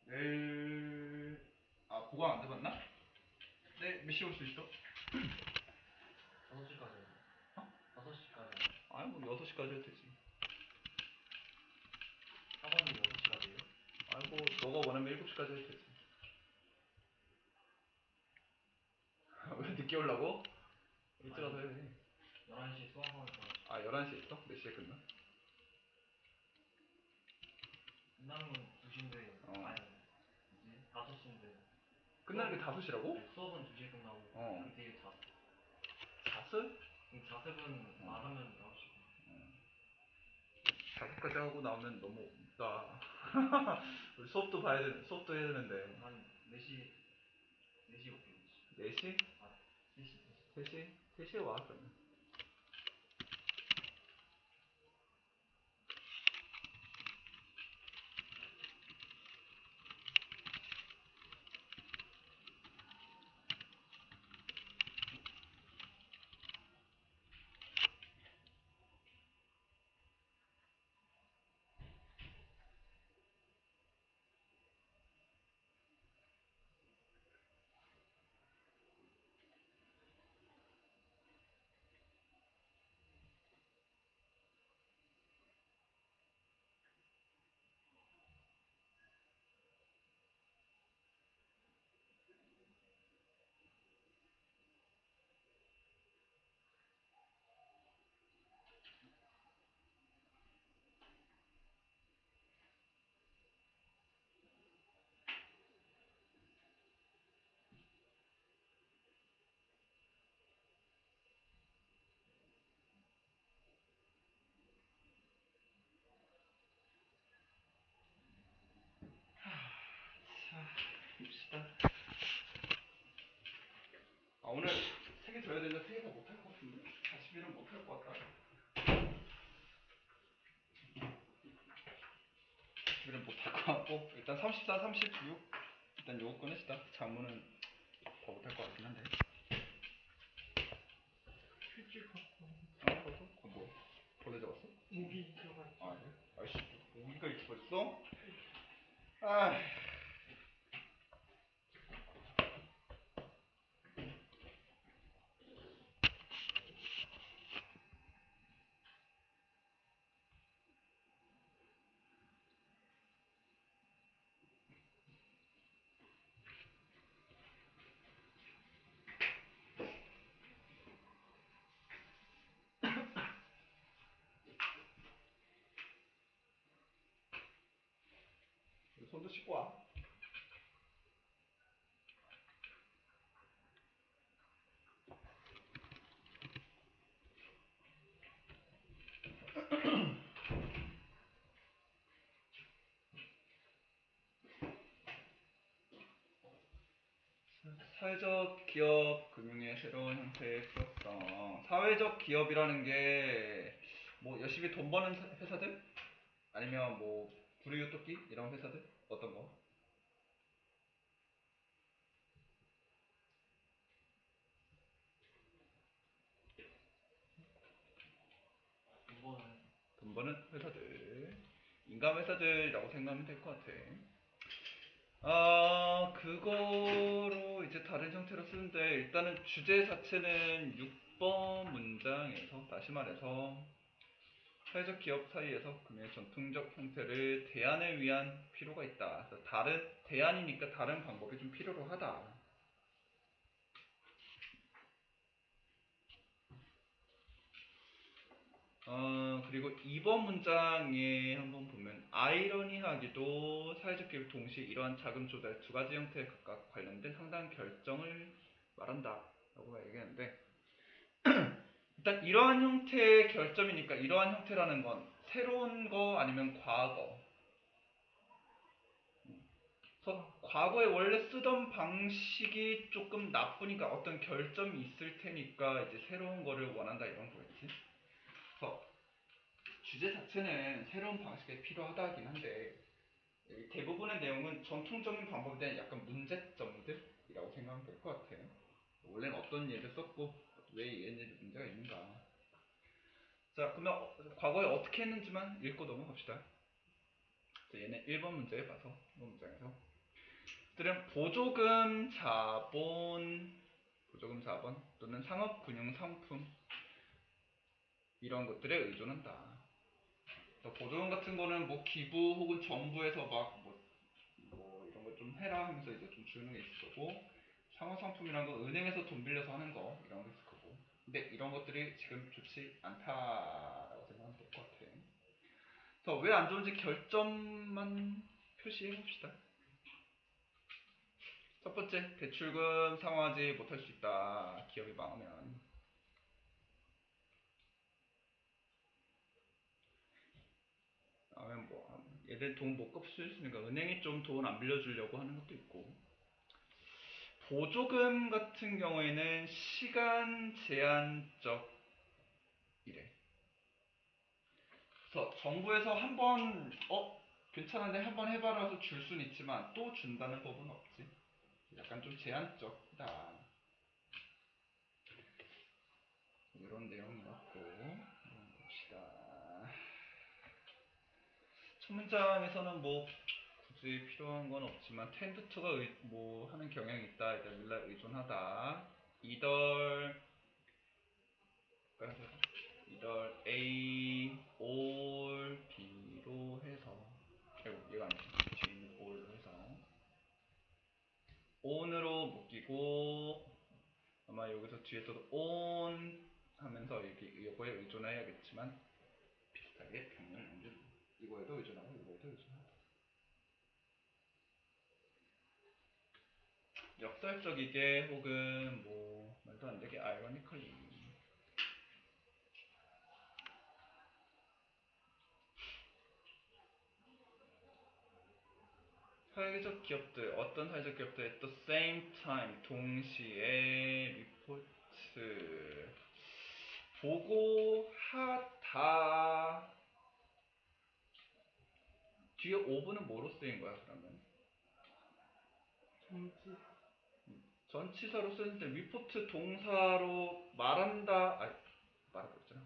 내일 보강 안 돼봤나? 네, 몇 시에 올 수 있어? 5시까지. 어? 5시까지. 아니 뭐 6시까지 해도 되지. 학원이 6시까지예요? 아니 뭐 너가 원하면 7시까지 해도 되지. 왜 늦게 오려고? 일찍 와서 해. 11시 수학원에서 11시에 있어? 몇 시에 끝나? 끝나는 건 2시인데 어. 아니 뭐지? 5시인데 끝나는 게 5시라고? 수업은 2시에 끝나고 어. 그 뒤에 자습? 자습은 말하면 9시고 자습까지 하고 나오면 너무 없다. 우리 수업도 봐야 돼, 수업도 해야 되는데. 한 4시 4시 오케이 4시? 아 3시 3시? 3시에 와, 그러면. 자, 봅시다. 오늘 3개 줘야 되는데 3개 다 못할 것 같은데? 41은 못할 것 같다. 41은 못할 것 같고, 일단 34, 36. 일단 요거 꺼내시다. 자문은 더 못할 것 같긴 한데. 휴지 갖고 벌써? 뭐? 벌레 잡았어? 모기 있어가지고. 아, 그래? 아이씨, 모기가 이렇게 벌써? 아, 손도 씻고 와. 사회적 기업 금융의 새로운 형태의 필요성. 사회적 기업이라는 게 뭐 열심히 돈 버는 회사들? 아니면 뭐 불우유토끼 이런 회사들? 어떤 거? 이거는 돈 버는 회사들. 인감 회사들이라고 생각하면 될 것 같아. 그거로 이제 다른 형태로 쓰는데 일단은 주제 자체는 6번 문장에서 다시 말해서 사회적 기업 사이에서 금융의 전통적 형태를 대안을 위한 필요가 있다. 그래서 다른 대안이니까 다른 방법이 좀 필요로 하다. 그리고 2번 문장에 한번 보면 아이러니하게도 사회적 기업이 동시에 이러한 자금 조달 두 가지 형태에 각각 관련된 상당한 결정을 말한다 라고 얘기하는데 일단 이러한 형태의 결점이니까 이러한 형태라는 건 새로운 거 아니면 과거. 그래서 과거에 원래 쓰던 방식이 조금 나쁘니까 어떤 결점이 있을 테니까 이제 새로운 거를 원한다 이런 거겠지. 그래서 주제 자체는 새로운 방식이 필요하다 하긴 한데 대부분의 내용은 전통적인 방법에 대한 약간 문제점들이라고 생각하면 될 것 같아요. 원래는 어떤 예를 썼고 왜 이런 일이 문제가 있는가. 자, 그러면 과거에 어떻게 했는지만 읽고 넘어갑시다. 자, 얘는 1번 문제에 봐서 1번 문장에서 들은 보조금 자본 또는 상업금융상품 이런 것들에 의존한다. 보조금 같은 거는 뭐 기부 혹은 정부에서 막 뭐 이런 거 좀 해라 하면서 이제 좀 주는 게 있을 거고, 상호상품이란 건 은행에서 돈 빌려서 하는 거 이런 게 있을 거고. 근데 이런 것들이 지금 좋지 않다라고 생각하면 될 것 같아. 그래서 왜 안 좋은지 결점만 표시해 봅시다. 첫 번째, 대출금 상환하지 못할 수 있다. 기업이 망하면. 뭐 얘들 돈 못 갚을 수 있으니까 은행이 좀 돈 안 빌려주려고 하는 것도 있고, 보조금 같은 경우에는 시간 제한적 이래. 그래서 정부에서 한번 괜찮은데 한번 해봐라서 줄 수는 있지만 또 준다는 법은 없지. 약간 좀 제한적이다. 이런 내용이 맞고, 봅시다. 첫 문장에서는 뭐 굳이 필요한 건 없지만 tend to가 뭐 하는 경향이 있다. 일단 밀라 의존하다. either A or B로 해서, 얘가 아니지, G or로 해서 on으로 묶이고, 아마 여기서 뒤에서도 on 하면서 이거에 의존해야겠지만 비슷하게 병렬 연결, 이거에도 의존하고 이거에도 의존하다. 역설적이게 혹은 뭐 말도 안 되게 ironically. 사회적 기업들, 어떤 사회적 기업들 at the same time, 동시에 리포트 보고하다. 뒤에 오브는 뭐로 쓰인 거야 그러면? 전치사로 쓰는데 리포트 동사로 말한다, 말하고 있잖아.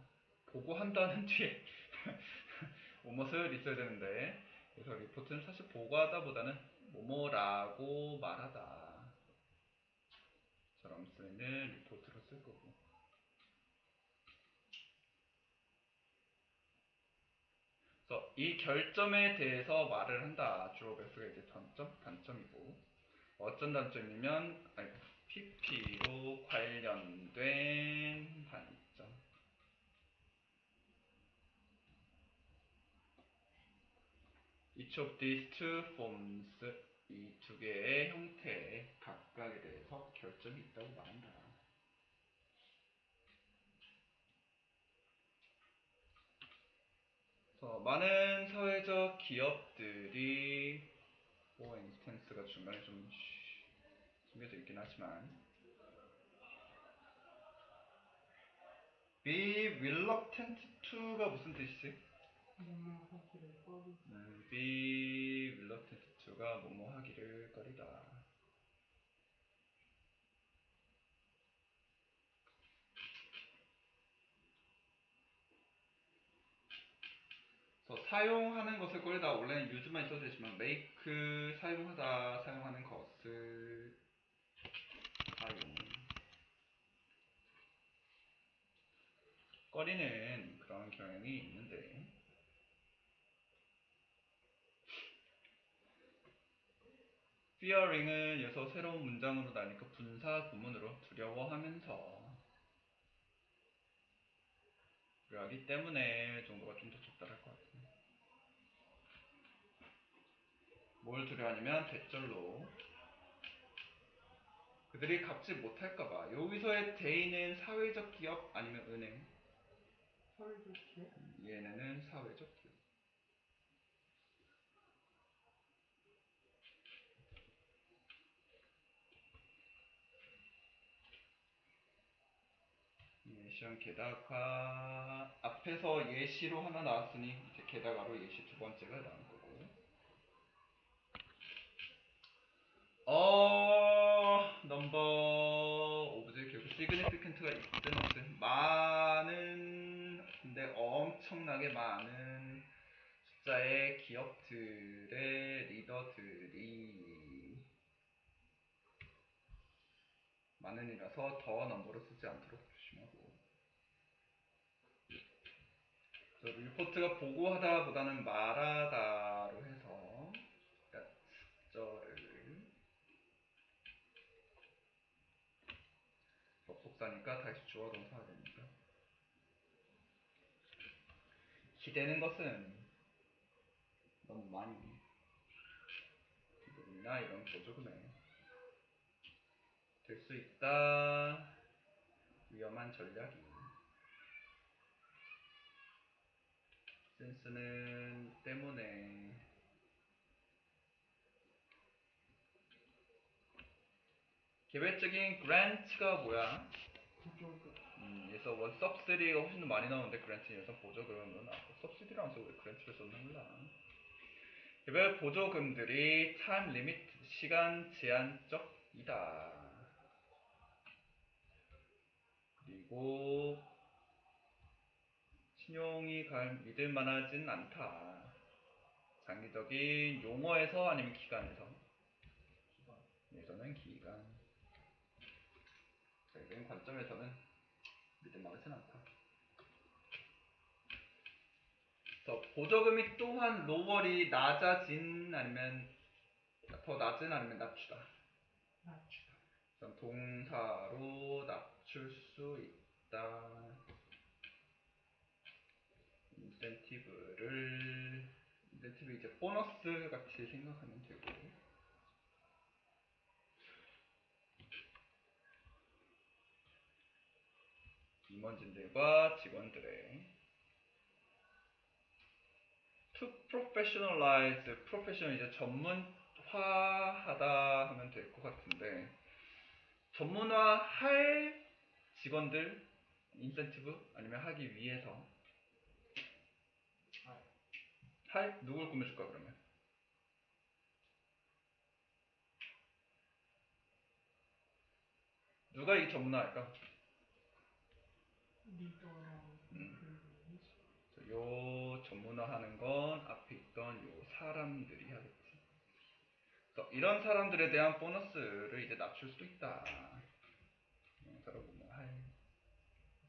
보고한다는 뒤에 뭐뭇을 있어야 되는데, 그래서 리포트는 사실 보고하다보다는 뭐뭐라고 말하다 처럼 쓰이는 리포트로 쓸 거고. 그래서 이 결점에 대해서 말을 한다. 드로백스가 이제 단점이고, 어떤 단점이면 PP로 관련된 단점. Each of these two forms, 이 두 개의 형태의 각각에 대해서 결점이 있다고 말한다. 많은 사회적 기업들이 인스턴스가 중간에 좀 숨겨져 있긴 하지만, be reluctant to가 무슨 뜻이지? be reluctant to가 뭐뭐 하기를 꺼리다. 사용하는 것을 꺼리다. 원래는 use만 있어도 되지만 make 사용하다, 사용하는 것을 꺼리는 그런 경향이 있는데, fearing은 여기서 새로운 문장으로 나니까 분사 구문으로 두려워하면서, 그러기 때문에 정도가 좀 더 적절할 것 같아요. 뭘 두려워하냐면 대절로 그들이 갚지 못할까봐. 여기서의 대의는 사회적 기업 아니면 은행? 사회적 기업? 얘네는 사회적 기업. 시험 게다가 앞에서 예시로 하나 나왔으니 이제 게다가로 예시 두 번째가 나온 거고. 넘버 오브제 결국 significant가 있든 없든 많은, 근데 엄청나게 많은 숫자의 기업들의 리더들이 많은이라서 더 넘버를 쓰지 않도록 조심하고. 리포트가 보고하다 보다는 말하다로 해서 숫자를 접속사니까 다시 주어 동사가 됩니다. 기대는 것은 너무 많이 기대나 이런 보조금에 될 수 있다. 위험한 전략이. 센스는 때문에. 개별적인 grant가 뭐야? 보조금. 그래서 원 subsidy가 훨씬 더 많이 나오는데 grant에서 보조금은 subsidy를 안 쓰고 왜 grant를 썼나 몰라. 개별 보조금들이 time limit 시간 제한적이다. 그리고 신용이 믿을 만하진 않다. 장기적인 용어에서 아니면 기간에서. 예전은 기간. 적인 관점에서는 믿을 만하진 않다. 그래서 보조금이 또한 로월이 낮아진 아니면 더 낮은 아니면 낮추다. 낮추다. 그래서 동사로 낮출 수 있다. 인센티브 이제 보너스 같이 생각하면 되고. 임원진들과 직원들의 to professionalize, professional 이제 전문화하다 하면 될 것 같은데 전문화할 직원들 인센티브 아니면 하기 위해서 할 누굴 꾸며줄까 그러면? 누가 이 전문화할까? 리더랑 요 전문화하는 건 앞에 있던 요 사람들이 하겠지. 그래서 이런 사람들에 대한 보너스를 이제 낮출 수도 있다. 영사로 보면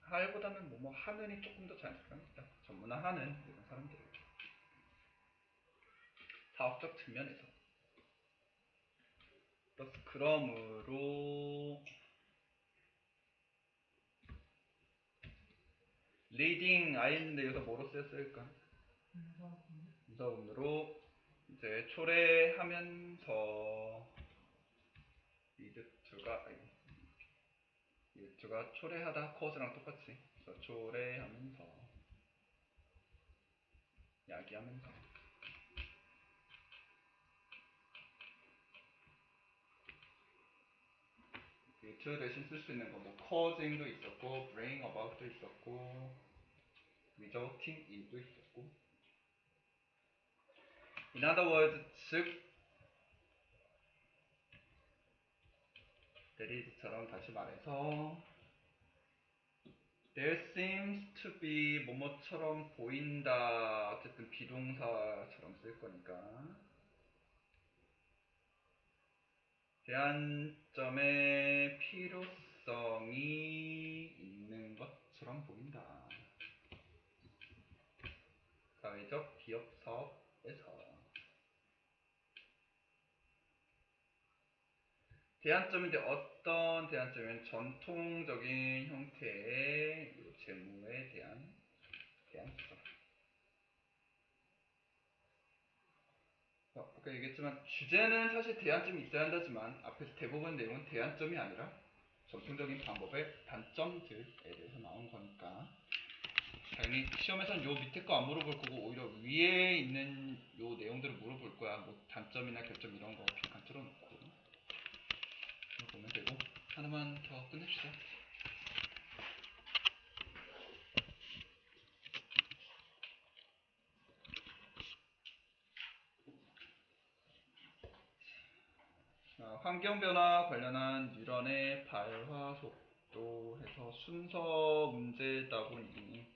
할보다는 뭐 하는이 조금 더 자연스럽겠다. 전문화하는 이런 사람들. 사업적 측면에서. 플러스 그러므로 리딩 아이인데 여기서 뭐로 쓰였을까? 문사분으로 이제 초래하면서 리드투가 초래하다 코즈랑 똑같이. 그래서 초래하면서 야기하면서. 리드 대신 쓸 수 있는 거 뭐 causing도 있었고 bring about도 있었고 resulting in도 있었고. In other words, 즉 there is처럼 다시 말해서 there seems to be 뭐뭐처럼 보인다. 어쨌든 비동사처럼 쓸 거니까 대안점의 필요성이 있는 것처럼 보인다. 사회적 기업 사업에서 대안점인데 어떤 대안점이면 전통적인 형태의 재무에 대한 대안점. 아까 얘기했지만 주제는 사실 대안점이 있어야 한다지만 앞에서 대부분 내용은 대안점이 아니라 전통적인 방법의 단점들에 대해서 나온 거니까 당연히 시험에서는 요 밑에 거 안 물어볼 거고 오히려 위에 있는 요 내용들을 물어볼 거야. 뭐 단점이나 결점 이런 거 잠깐 틀어놓고 보면 되고. 하나만 더 끝냅시다. 환경변화 관련한 뉴런의 발화 속도 해서 순서 문제다 보니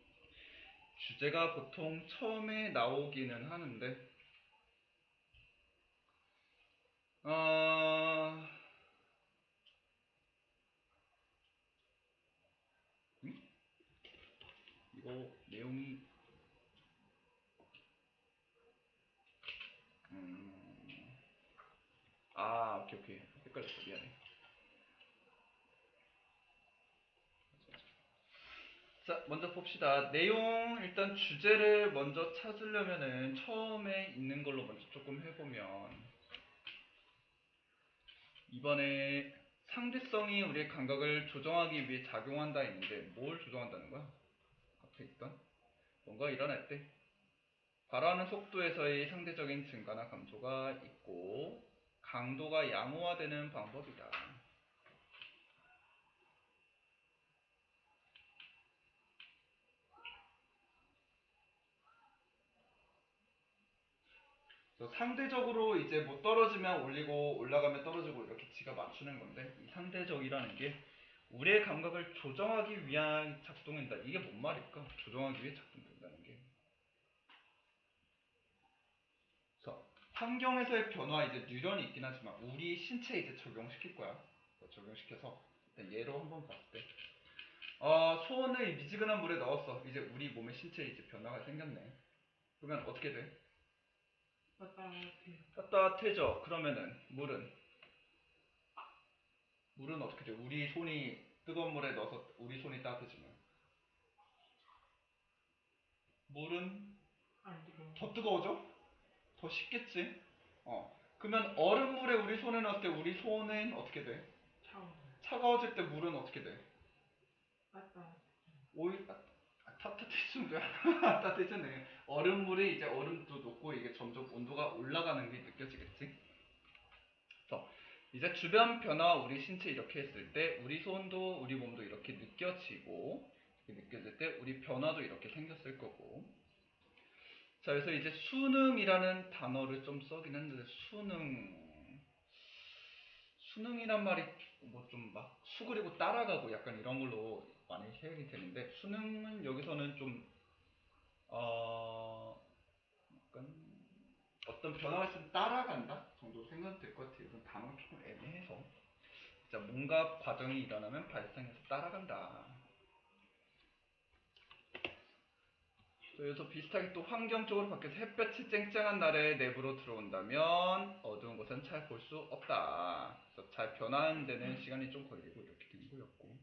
주제가 보통 처음에 나오기는 하는데 내용이 오케이 헷갈렸어 미안해. 자 먼저 봅시다. 내용 일단 주제를 먼저 찾으려면은 처음에 있는 걸로 먼저 조금 해보면 이번에 상대성이 우리의 감각을 조정하기 위해 작용한다 했는데 뭘 조정한다는 거야? 앞에 있던 뭔가 일어날 때 바라는 속도에서의 상대적인 증가나 감소가 있고 강도가 양호화되는 방법이다. 그래서 상대적으로 이제 뭐 떨어지면 올리고 올라가면 떨어지고 이렇게 지가 맞추는 건데 이 상대적이라는 게 우리의 감각을 조정하기 위한 작동한다. 이게 뭔 말일까? 조정하기 위해 작동된다는 게. 그래서 환경에서의 변화 이제 뉴런이 있긴 하지만 우리 신체에 이제 적용시킬 거야. 적용시켜서 일단 예로 한번 봤을 때 소원을 미지근한 물에 넣었어. 이제 우리 몸의 신체에 이제 변화가 생겼네. 그러면 어떻게 돼? 따뜻해져. 그러면은 물은 어떻게 돼? 우리 손이 뜨거운 물에 넣어서 우리 손이 따뜻해지면 물은 더 뜨거워져? 더 식겠지? 그러면 얼음물에 우리 손에 넣었을 때 우리 손은 어떻게 돼? 차가워질 때 물은 어떻게 돼? 오히려 따뜻해지면 돼. 따뜻해지네. 얼음물에 이제 얼음도 녹고 이게 점점 온도가 올라가는 게 느껴지겠지? 그래서 이제 주변 변화 우리 신체 이렇게 했을 때 우리 손도 우리 몸도 이렇게 느껴지고 이렇게 느껴질 때 우리 변화도 이렇게 생겼을 거고. 자 그래서 이제 수능이라는 단어를 좀 써긴 했는데 수능이란 말이 뭐 좀 막 수그리고 따라가고 약간 이런 걸로 많이 해석이 되는데 수능은 여기서는 좀 약간 어떤 변화가 있으면 따라간다 정도 생각될 것 같아요. 이건 단어가 조금 애매해서 자 뭔가 과정이 일어나면 발생해서 따라간다. 그래서 비슷하게 또 환경적으로 바뀌어서 햇볕이 쨍쨍한 날에 내부로 들어온다면 어두운 곳은 잘 볼 수 없다. 그래서 잘 변하는 데는 시간이 좀 걸리고 이렇게 된 거였고.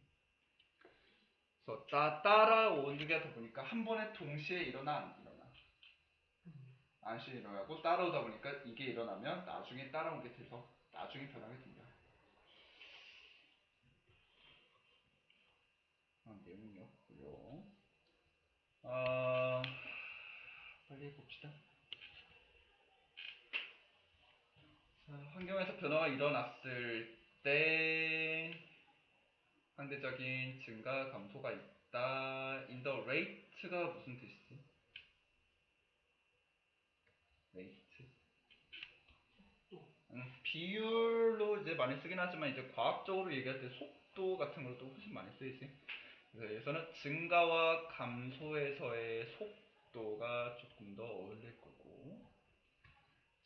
그래서 따라오게 보니까 한 번에 동시에 일어나 안 일어나? 안시 일어나고 따라오다 보니까 이게 일어나면 나중에 따라오게 돼서 나중에 변하게 된다. 내용이 없고요. 빨리 봅시다. 자, 환경에서 변화가 일어났을 때 상대적인 증가 감소가 있다. in the rate가 무슨 뜻이지? rate. 비율로 이제 많이 쓰긴 하지만 이제 과학적으로 얘기할 때 속도 같은 걸로 또 훨씬 많이 쓰이지. 그래서 여기서는 증가와 감소에서의 속도가 조금 더 어울릴 거고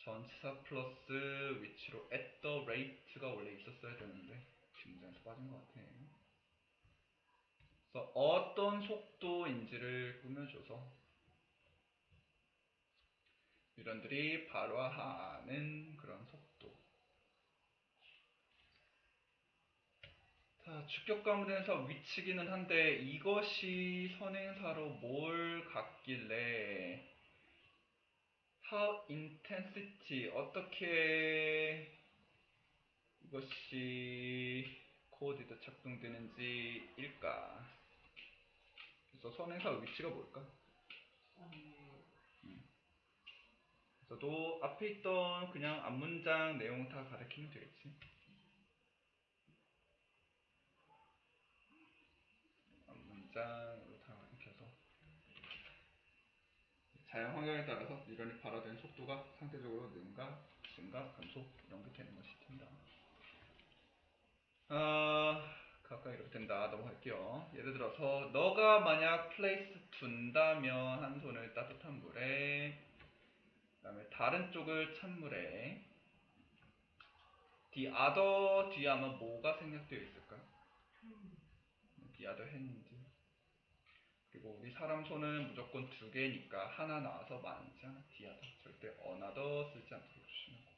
전치사 플러스 위치로 at the rate가 원래 있었어야 되는데 지금 문장에서 빠진 것 같아. 그래서 어떤 속도인지를 꾸며줘서 유런들이 발화하는 그런 속도. 자, 주격 가문에서 위치기는 한데 이것이 선행사로 뭘 갖길래 how intensity 어떻게 이것이 코디도 작동되는지일까? 그래서 선행사 위치가 뭘까? 그래서도 앞에 있던 그냥 앞문장 내용 다 가르치면 되겠지. 앞문장으로 다 가르쳐서 자연 환경에 따라서 유런이 발화되는 속도가 상대적으로 증가, 감소 이런 게 되는 것이 된다. 가까이 이렇게 된다. 넘어갈게요. 예를 들어서 너가 만약 플레이스 둔다면 한 손을 따뜻한 물에 그 다음에 다른 쪽을 찬물에 the other 뒤에 아마 뭐가 생략되어 있을까? the other hand 그리고 우리 사람 손은 무조건 두 개니까 하나 나와서 많지 않아. 디아다. 절대 another 쓰지 않도록 조심하고.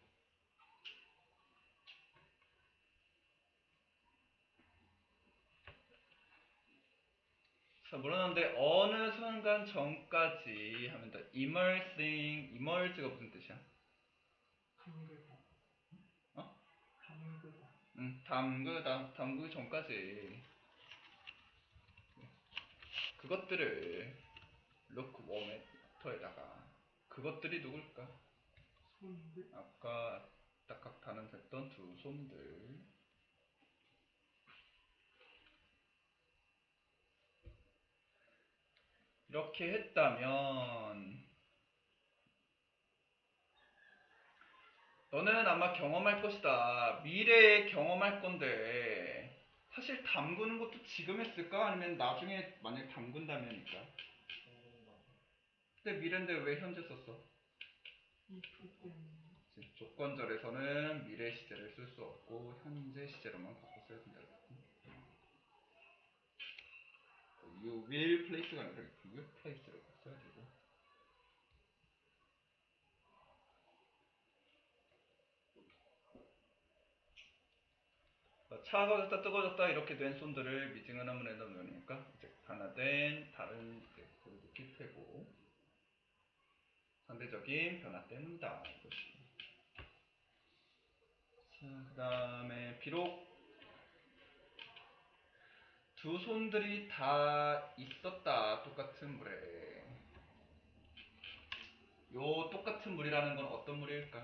자, 물어봤는데 어느 순간 전까지 하면 돼. immerse가 무슨 뜻이야? 담그다. 어? 담그다. 담그기 전까지 그것들을 look warm에다가 그것들이 누굴까? 손들. 아까 딱각 단언했던 두 손들. 이렇게 했다면 너는 아마 경험할 것이다. 미래에 경험할 건데 사실 담그는 것도 지금 했을까? 아니면 나중에 만약 담근다면일까? 근데 미래인데 왜 현재 썼어? 이 조건. 조건절에서는 미래 시제를 쓸 수 없고 현재 시제로만 갖고 써야 된다. You will place가 아니라 you will place를 써야 되고. 차가워졌다 뜨거워졌다 이렇게 된 손들을 미증은 한번 해놓으니까 이제 하나 된 다른 이제 그걸 느낄 테고 상대적인 변화 때문이다 이것이. 자, 그 다음에 비록 두 손들이 다 있었다 똑같은 물에. 요 똑같은 물이라는 건 어떤 물일까?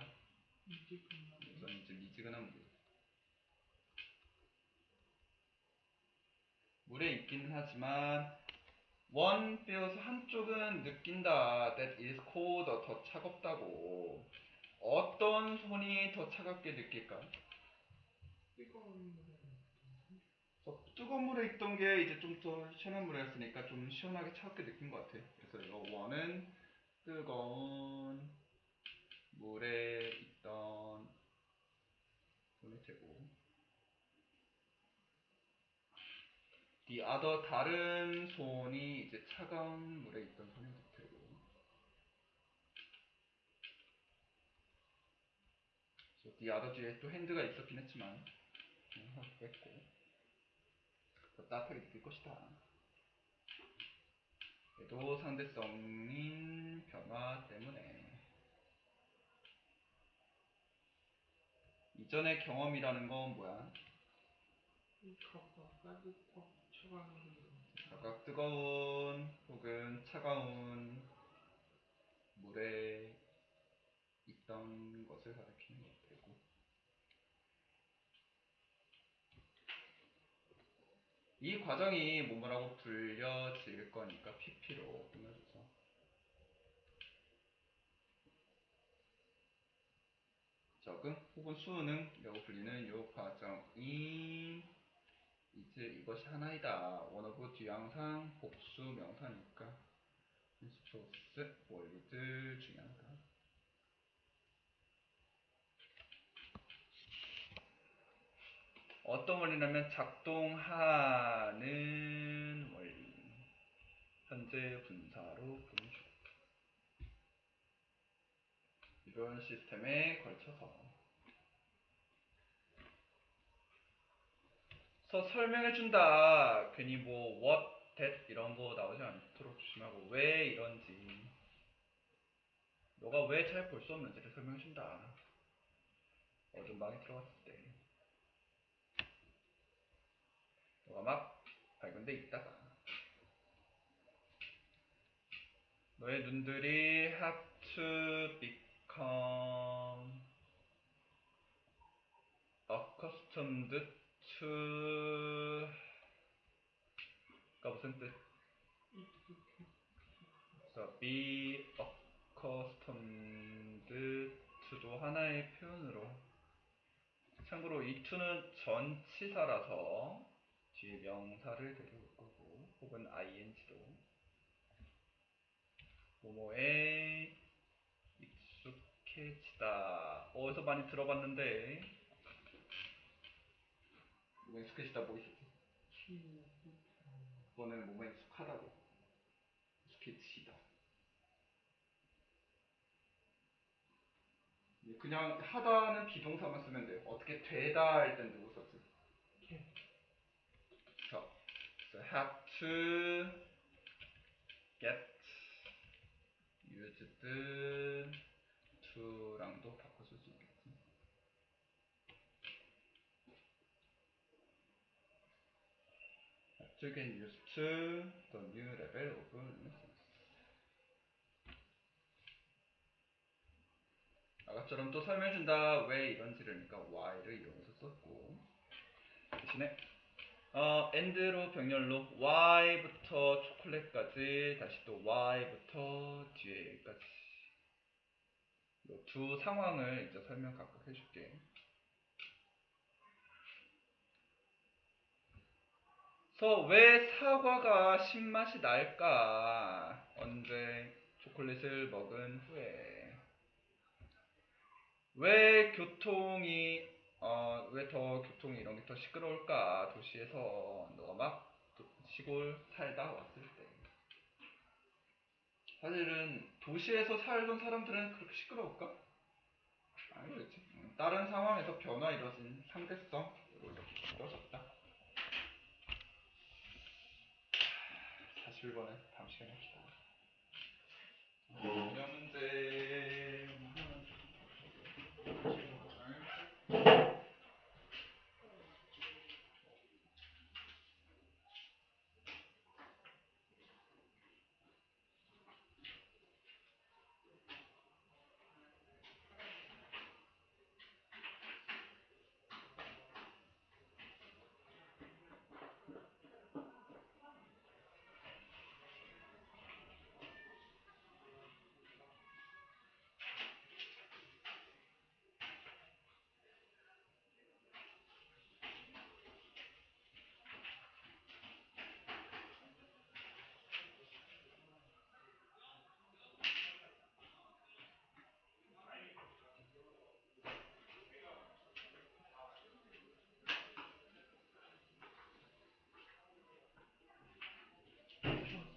미지근한. 이건 이제 미지근한 물. 물에 있기는 하지만 one feels 한쪽은 느낀다 that is colder 더 차갑다고. 어떤 손이 더 차갑게 느낄까? 뜨거운 물에. 뜨거운 물에 있던 게 이제 좀 더 시원한 물이었으니까 좀 시원하게 차갑게 느낀 것 같아. 그래서 이거 one은 뜨거운 물에 있던 손이 되고 the other 다른 손이 이제 차가운 물에 있던 손이 되고. the other 뒤에 또 핸드가 있었긴 했지만 했고 더 따뜻하게 느낄 것이다. 얘도 상대성인 변화 때문에. 이전의 경험이라는 건 뭐야? 각각 따뜻하고 차가운 물에. 각각 뜨거운 혹은 차가운 물에 있던 것을 가리키는 것 되고. 이 과정이 뭐뭐라고 불려질 거니까 PP로 꾸며줘서 적응 혹은 수능이라고 불리는 이 과정이 이제 이것이 하나이다. 원어브 뒤항상 복수 명사니까 스포츠 월드 중에 하나다. 어떤 원리냐면 작동하는 원리. 현재 분사로 보내주고. 이런 시스템에 걸쳐서 설명해준다. 괜히 뭐 what, that 이런 거 나오지 않도록 조심하고 왜 이런지 너가 왜 잘 볼 수 없는지를 설명해준다. 어두운 방에 들어갔을 때 너가 막 밝은 데 있다가 너의 눈들이 have to become accustomed to 가 무슨 뜻? 그래서 be accustomed to도 하나의 표현으로. 참고로 이 to는 전치사라서 뒤에 명사를 데려올 거고 혹은 ing로 뭐뭐에 익숙해지다. 어디서 많이 들어봤는데 뭐에 익숙해지다 뭐 있었지? 그거는 뭐뭐에 익숙하다고. 스케치다. 그냥 하다는 비동사만 쓰면 돼요. 어떻게 되다 할 땐 누구 썼지? can. So have to get used to랑도 바꿔줄 수 있겠지. Have to get used to the new level of lessons. 아까처럼 또 설명해준다 왜 이런지를니까 why를 이용해서 썼고 대신에 and로 병렬로 y부터 초콜릿까지 다시 또 y부터 뒤에 여기까지 이 두 상황을 이제 설명 각각 해줄게. 그래서 왜 사과가 신맛이 날까? 언제 초콜릿을 먹은 후에 왜 교통이 이런 게 더 시끄러울까? 도시에서 너가 막 시골 살다 왔을 때 사실은 도시에서 살던 사람들은 그렇게 시끄러울까? 아니겠지. 다른 상황에서 변화 이뤄진 상대성으로 이렇게 이뤄졌다. 41번은 다음 시간에 합시다. 문제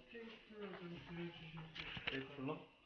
스테이플러 좀 빌려주실 수 있어요? 스테이플러?